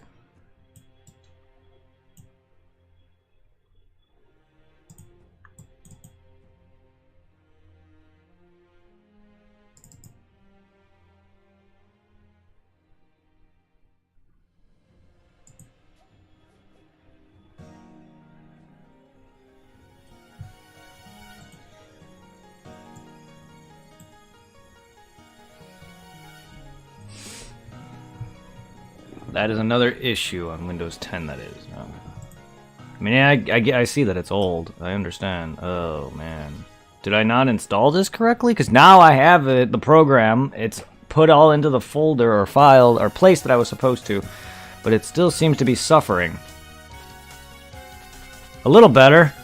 That is another issue on Windows 10, that is. I mean, I see that it's old. I understand. Oh, man. Did I not install this correctly? Because now I have it, the program. It's put all into the folder or file or place that I was supposed to. But it still seems to be suffering. A little better.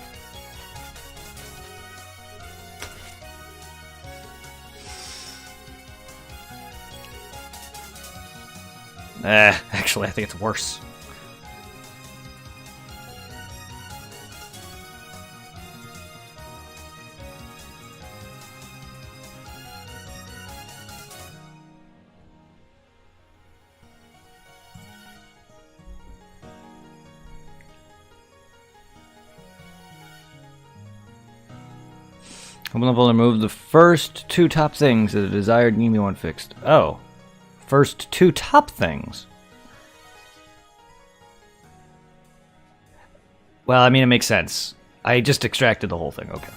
Actually, I think it's worse. Open the folder, remove the first two top things that the desired need me one fixed. Oh. First two top things. Well, I mean, it makes sense. I just extracted the whole thing. Okay.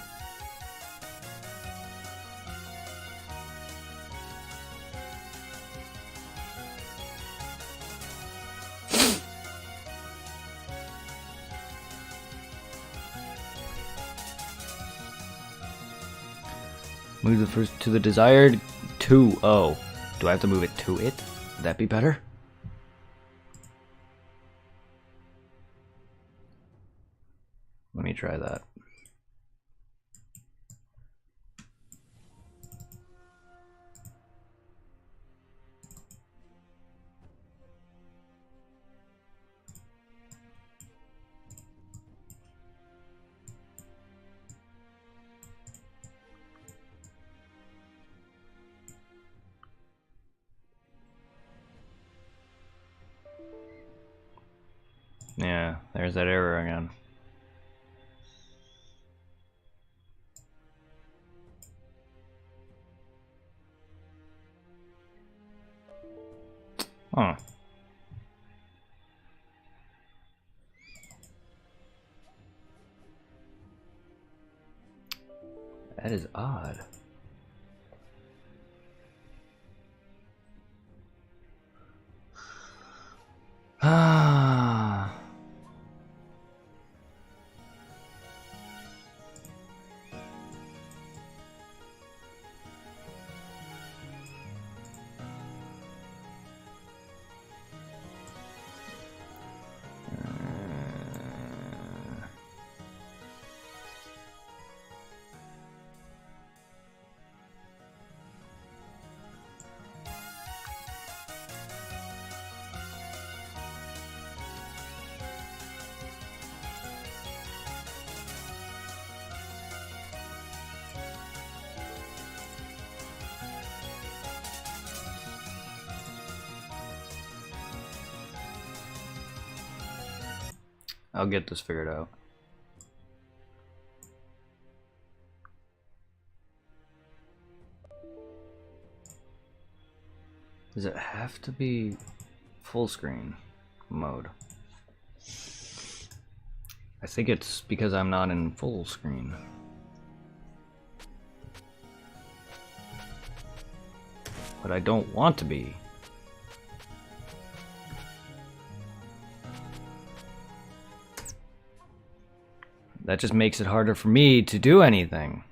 Move the first to the desired 2-0. Do I have to move it to it? Would that be better? Let me try that. Yeah, there's that error again. Huh. That is odd. Ah. I'll get this figured out. Does it have to be full screen mode? I think it's because I'm not in full screen. But I don't want to be. That just makes it harder for me to do anything.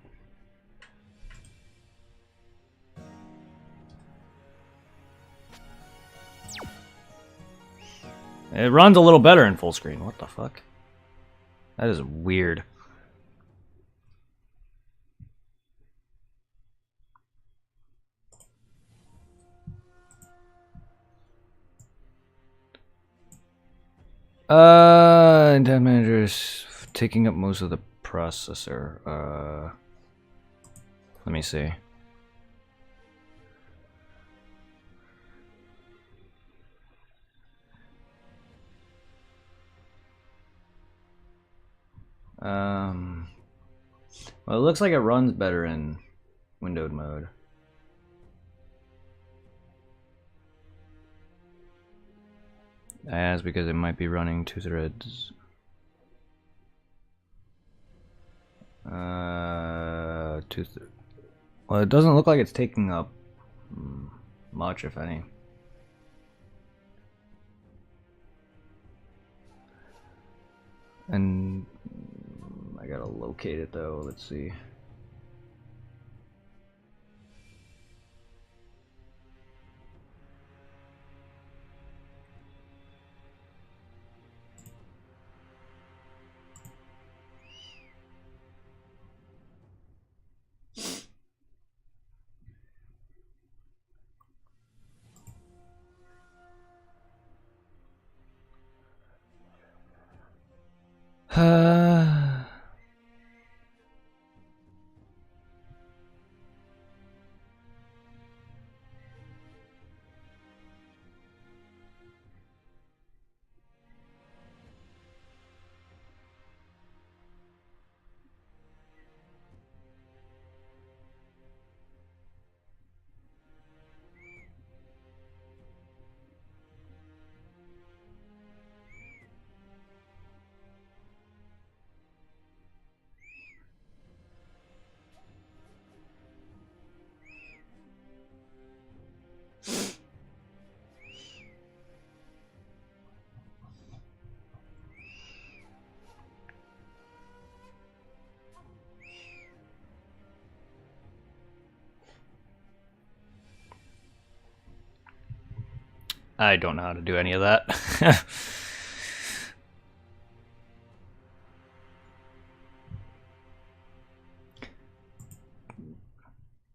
It runs a little better in full screen. What the fuck? That is weird. Intent manager is taking up most of the processor. Let me see. Well, it looks like it runs better in windowed mode. As because it might be running 2 threads. Well, it doesn't look like it's taking up much, if any. And I gotta locate it though. Let's see. I don't know how to do any of that.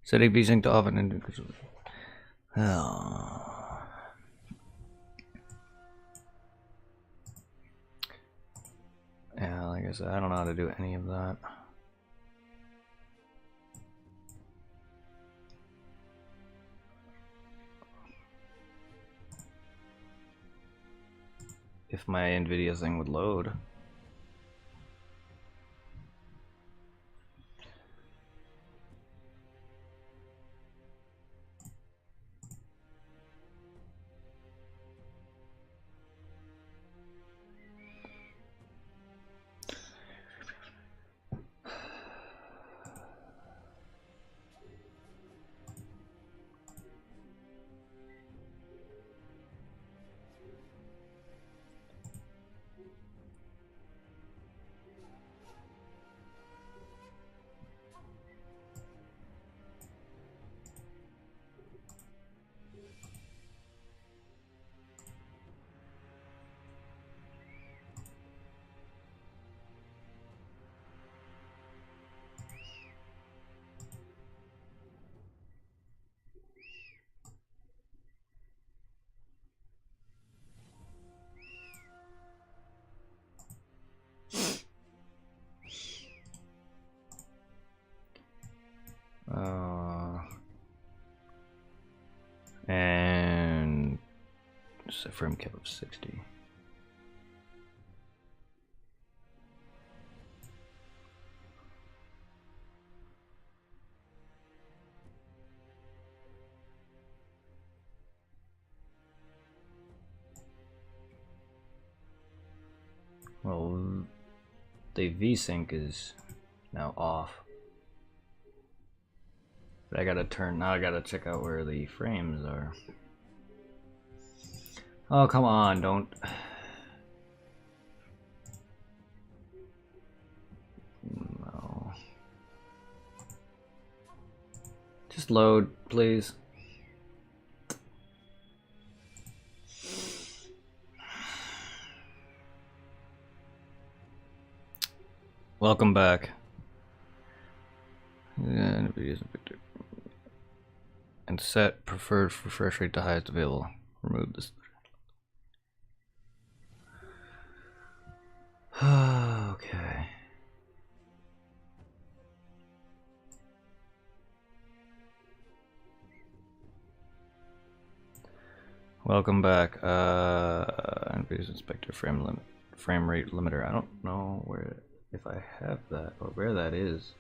Setting VSync to off and oh. Yeah, like I said, I don't know how to do any of that. If my NVIDIA thing would load. And just a frame cap of 60. Well, the VSync is now off. But I gotta turn, now I gotta check out where the frames are. Oh, come on, don't. No. Just load, please. Welcome back. And set preferred refresh rate to highest available. Remove this. Okay. Welcome back. NVIDIA Inspector frame rate limiter. I don't know where, if I have that or where that is.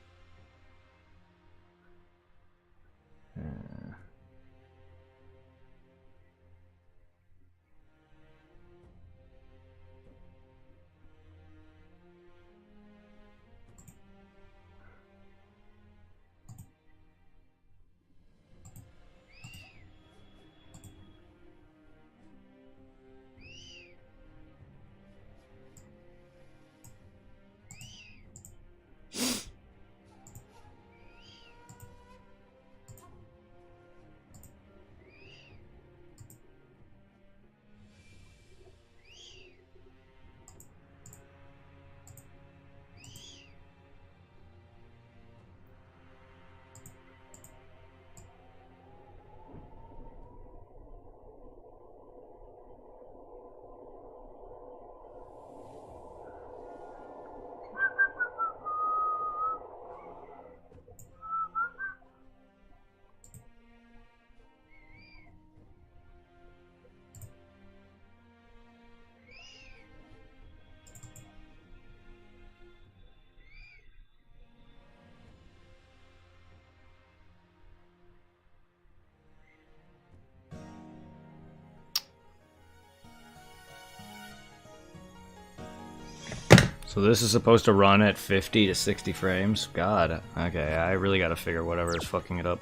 So this is supposed to run at 50 to 60 frames? God, okay, I really gotta figure whatever is fucking it up.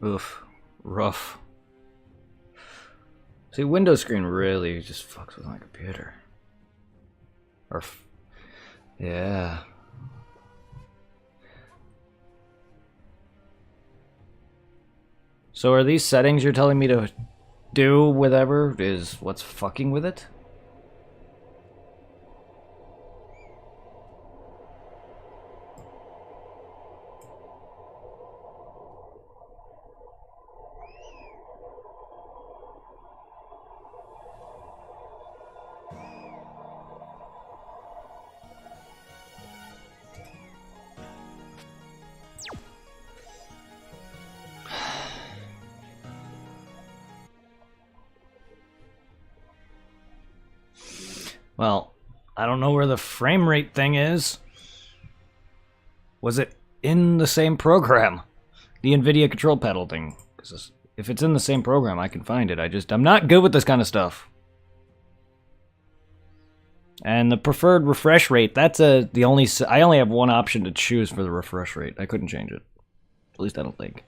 Oof, rough. See, Windows screen really just fucks with my computer. Yeah. So are these settings you're telling me to do whatever is what's fucking with it? Well, I don't know where the frame rate thing is. Was it in the same program? The NVIDIA control panel thing. Because if it's in the same program, I can find it. I'm not good with this kind of stuff. And the preferred refresh rate, I only have one option to choose for the refresh rate. I couldn't change it. At least I don't think.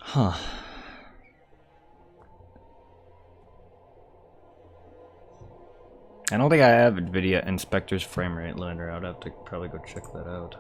Huh. I don't think I have NVIDIA Inspector's frame rate limiter. I'd have to probably go check that out.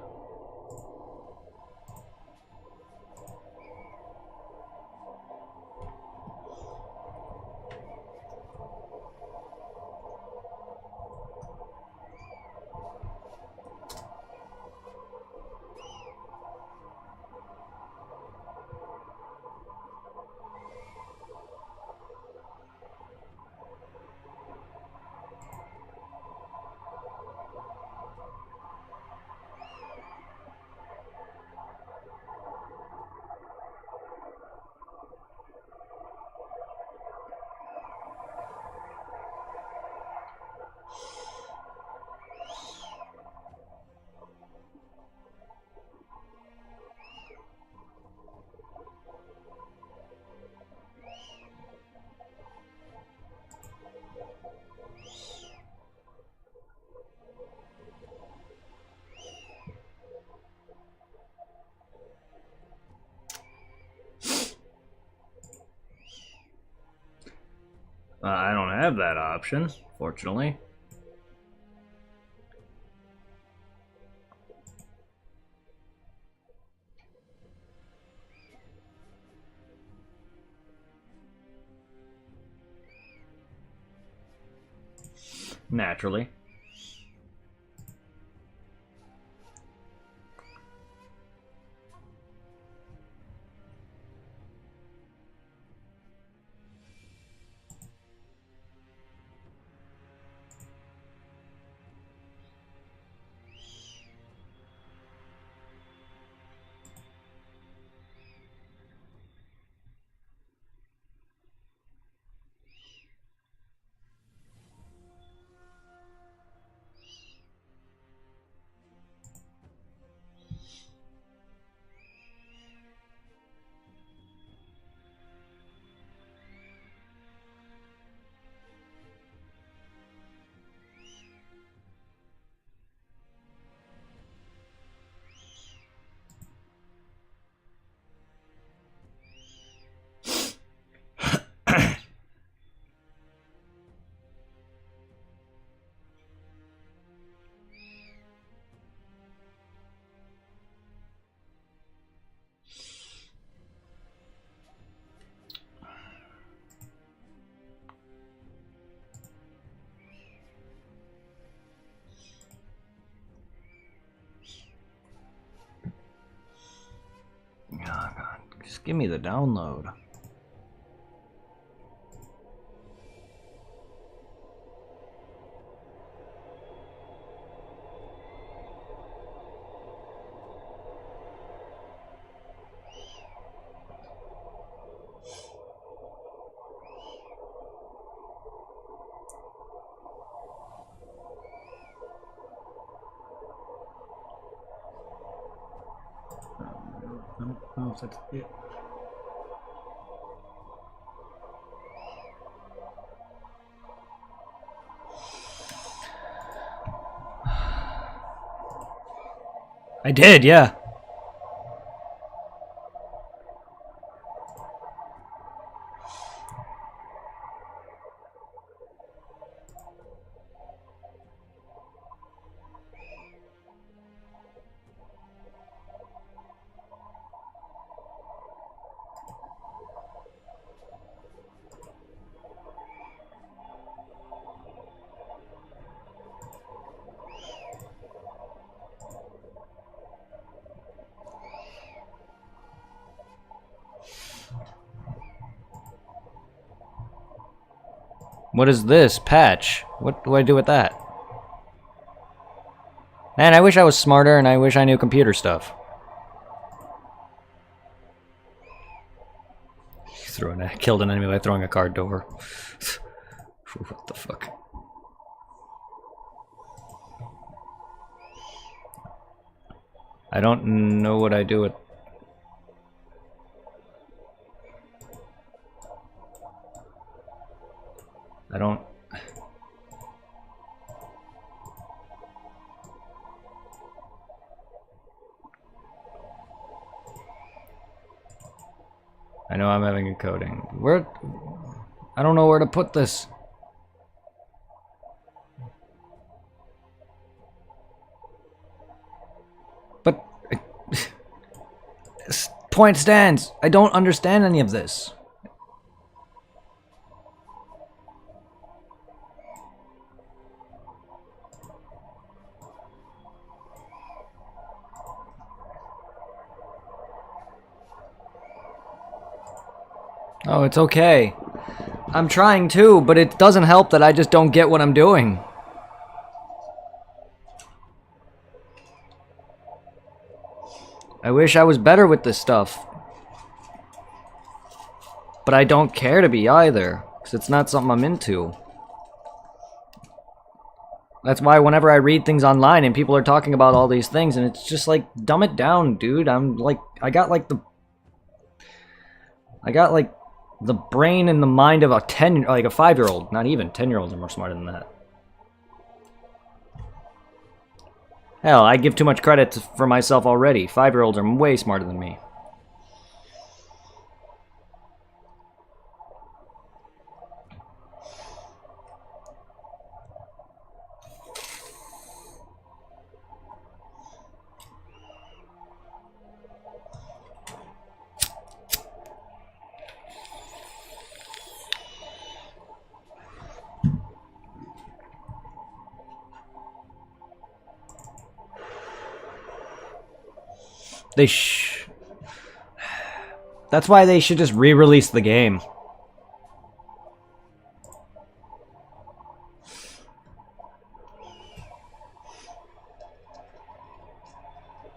I don't have that option, fortunately. Naturally. Oh, God. Just give me the download. I don't know if that's it. I did, yeah. What is this? Patch. What do I do with that? Man, I wish I was smarter and I wish I knew computer stuff. Killed an enemy by throwing a card door. What the fuck? I don't know what I do with... I don't... I know I'm having encoding. Where... I don't know where to put this. But... Point stands! I don't understand any of this. Oh, it's okay. I'm trying too, but it doesn't help that I just don't get what I'm doing. I wish I was better with this stuff. But I don't care to be either, because it's not something I'm into. That's why whenever I read things online and people are talking about all these things, and it's just like, dumb it down, dude. I'm like, I got like the brain and the mind of a 5-year-old. Not even 10-year-olds are more smarter than that. Hell, I give too much credit for myself already. 5-year-olds are way smarter than me. That's why they should just re-release the game.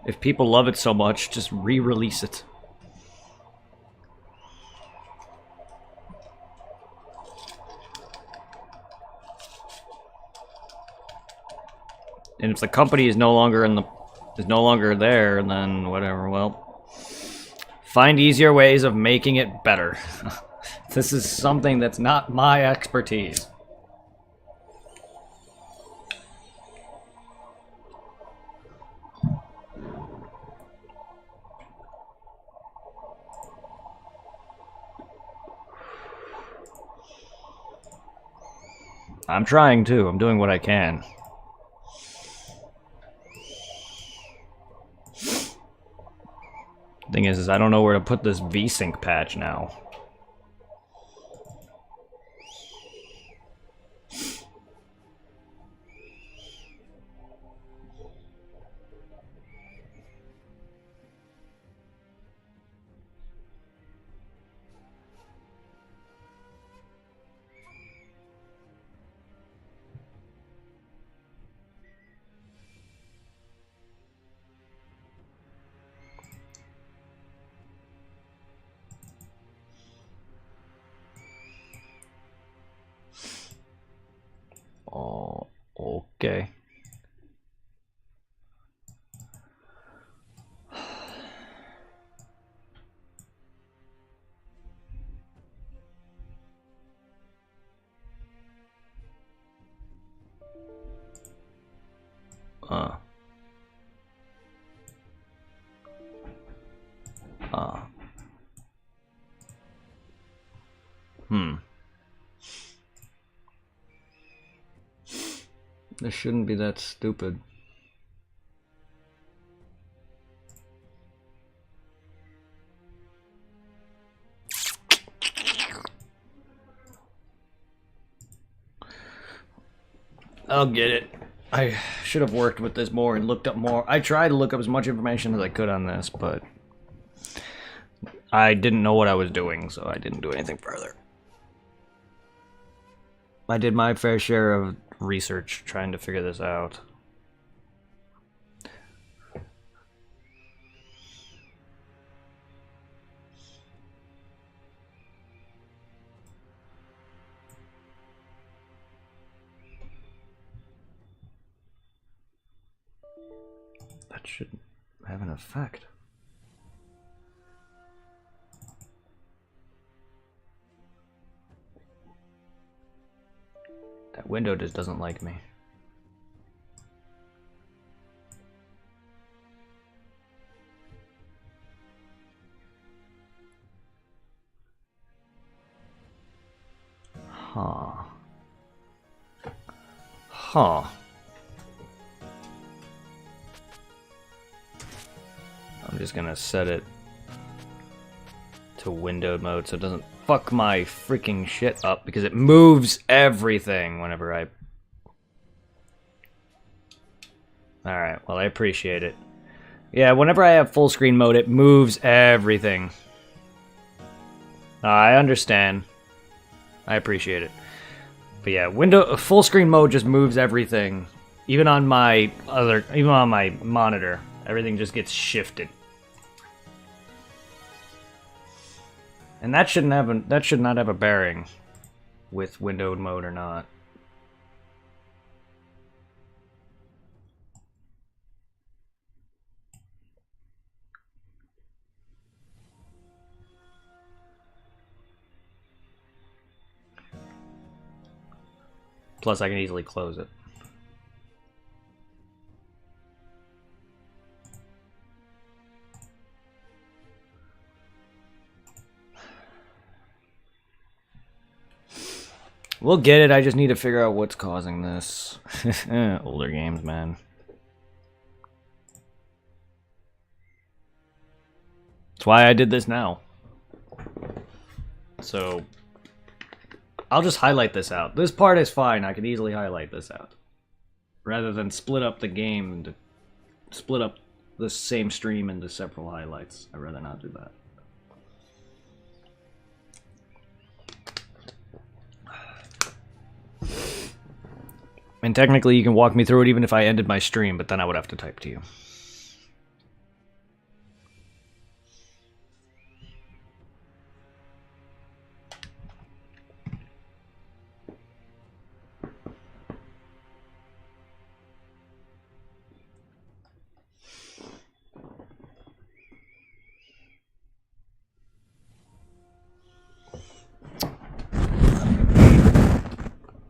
If people love it so much, just re-release it. And if the company is no longer there, then whatever, well, find easier ways of making it better. This is something that's not my expertise. I'm trying to. I'm doing what I can. Thing is I don't know where to put this VSync patch now. Oh, okay. Uh. This shouldn't be that stupid. I'll get it. I should have worked with this more and looked up more. I tried to look up as much information as I could on this, but I didn't know what I was doing, so I didn't do anything further. I did my fair share of research trying to figure this out. That should have an effect. That window just doesn't like me. Huh. Huh. I'm just gonna set it to windowed mode so it doesn't fuck my freaking shit up, because it moves everything whenever I... Alright, well, I appreciate it. Yeah, whenever I have full screen mode, it moves everything. I understand. I appreciate it. But yeah, full screen mode just moves everything. Even on my monitor, everything just gets shifted. And that should not have a bearing with windowed mode or not. Plus, I can easily close it. We'll get it, I just need to figure out what's causing this. Older games, man. That's why I did this now. So, I'll just highlight this out. This part is fine, I can easily highlight this out. Rather than split up the game, to split up the same stream into several highlights. I'd rather not do that. And technically, you can walk me through it even if I ended my stream, but then I would have to type to you.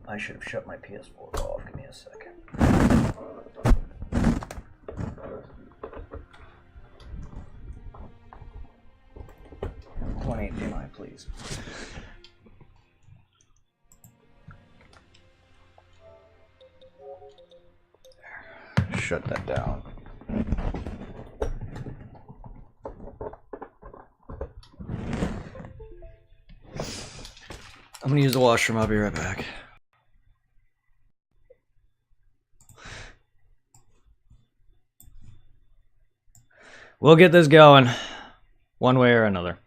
I should have shut my PS4 off. Give me a second. 28 HDMI, please. Shut that down. I'm gonna use the washroom. I'll be right back. We'll get this going, one way or another.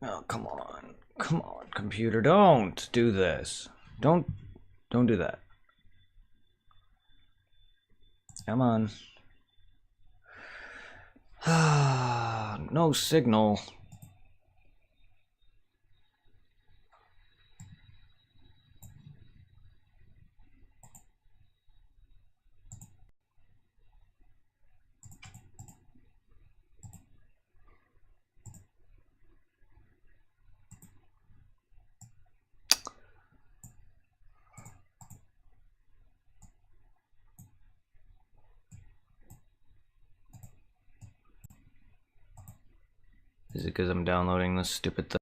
Oh, come on. Come on, computer. Don't do this. Don't do that. Come on. No signal. Is it because I'm downloading this stupid thing?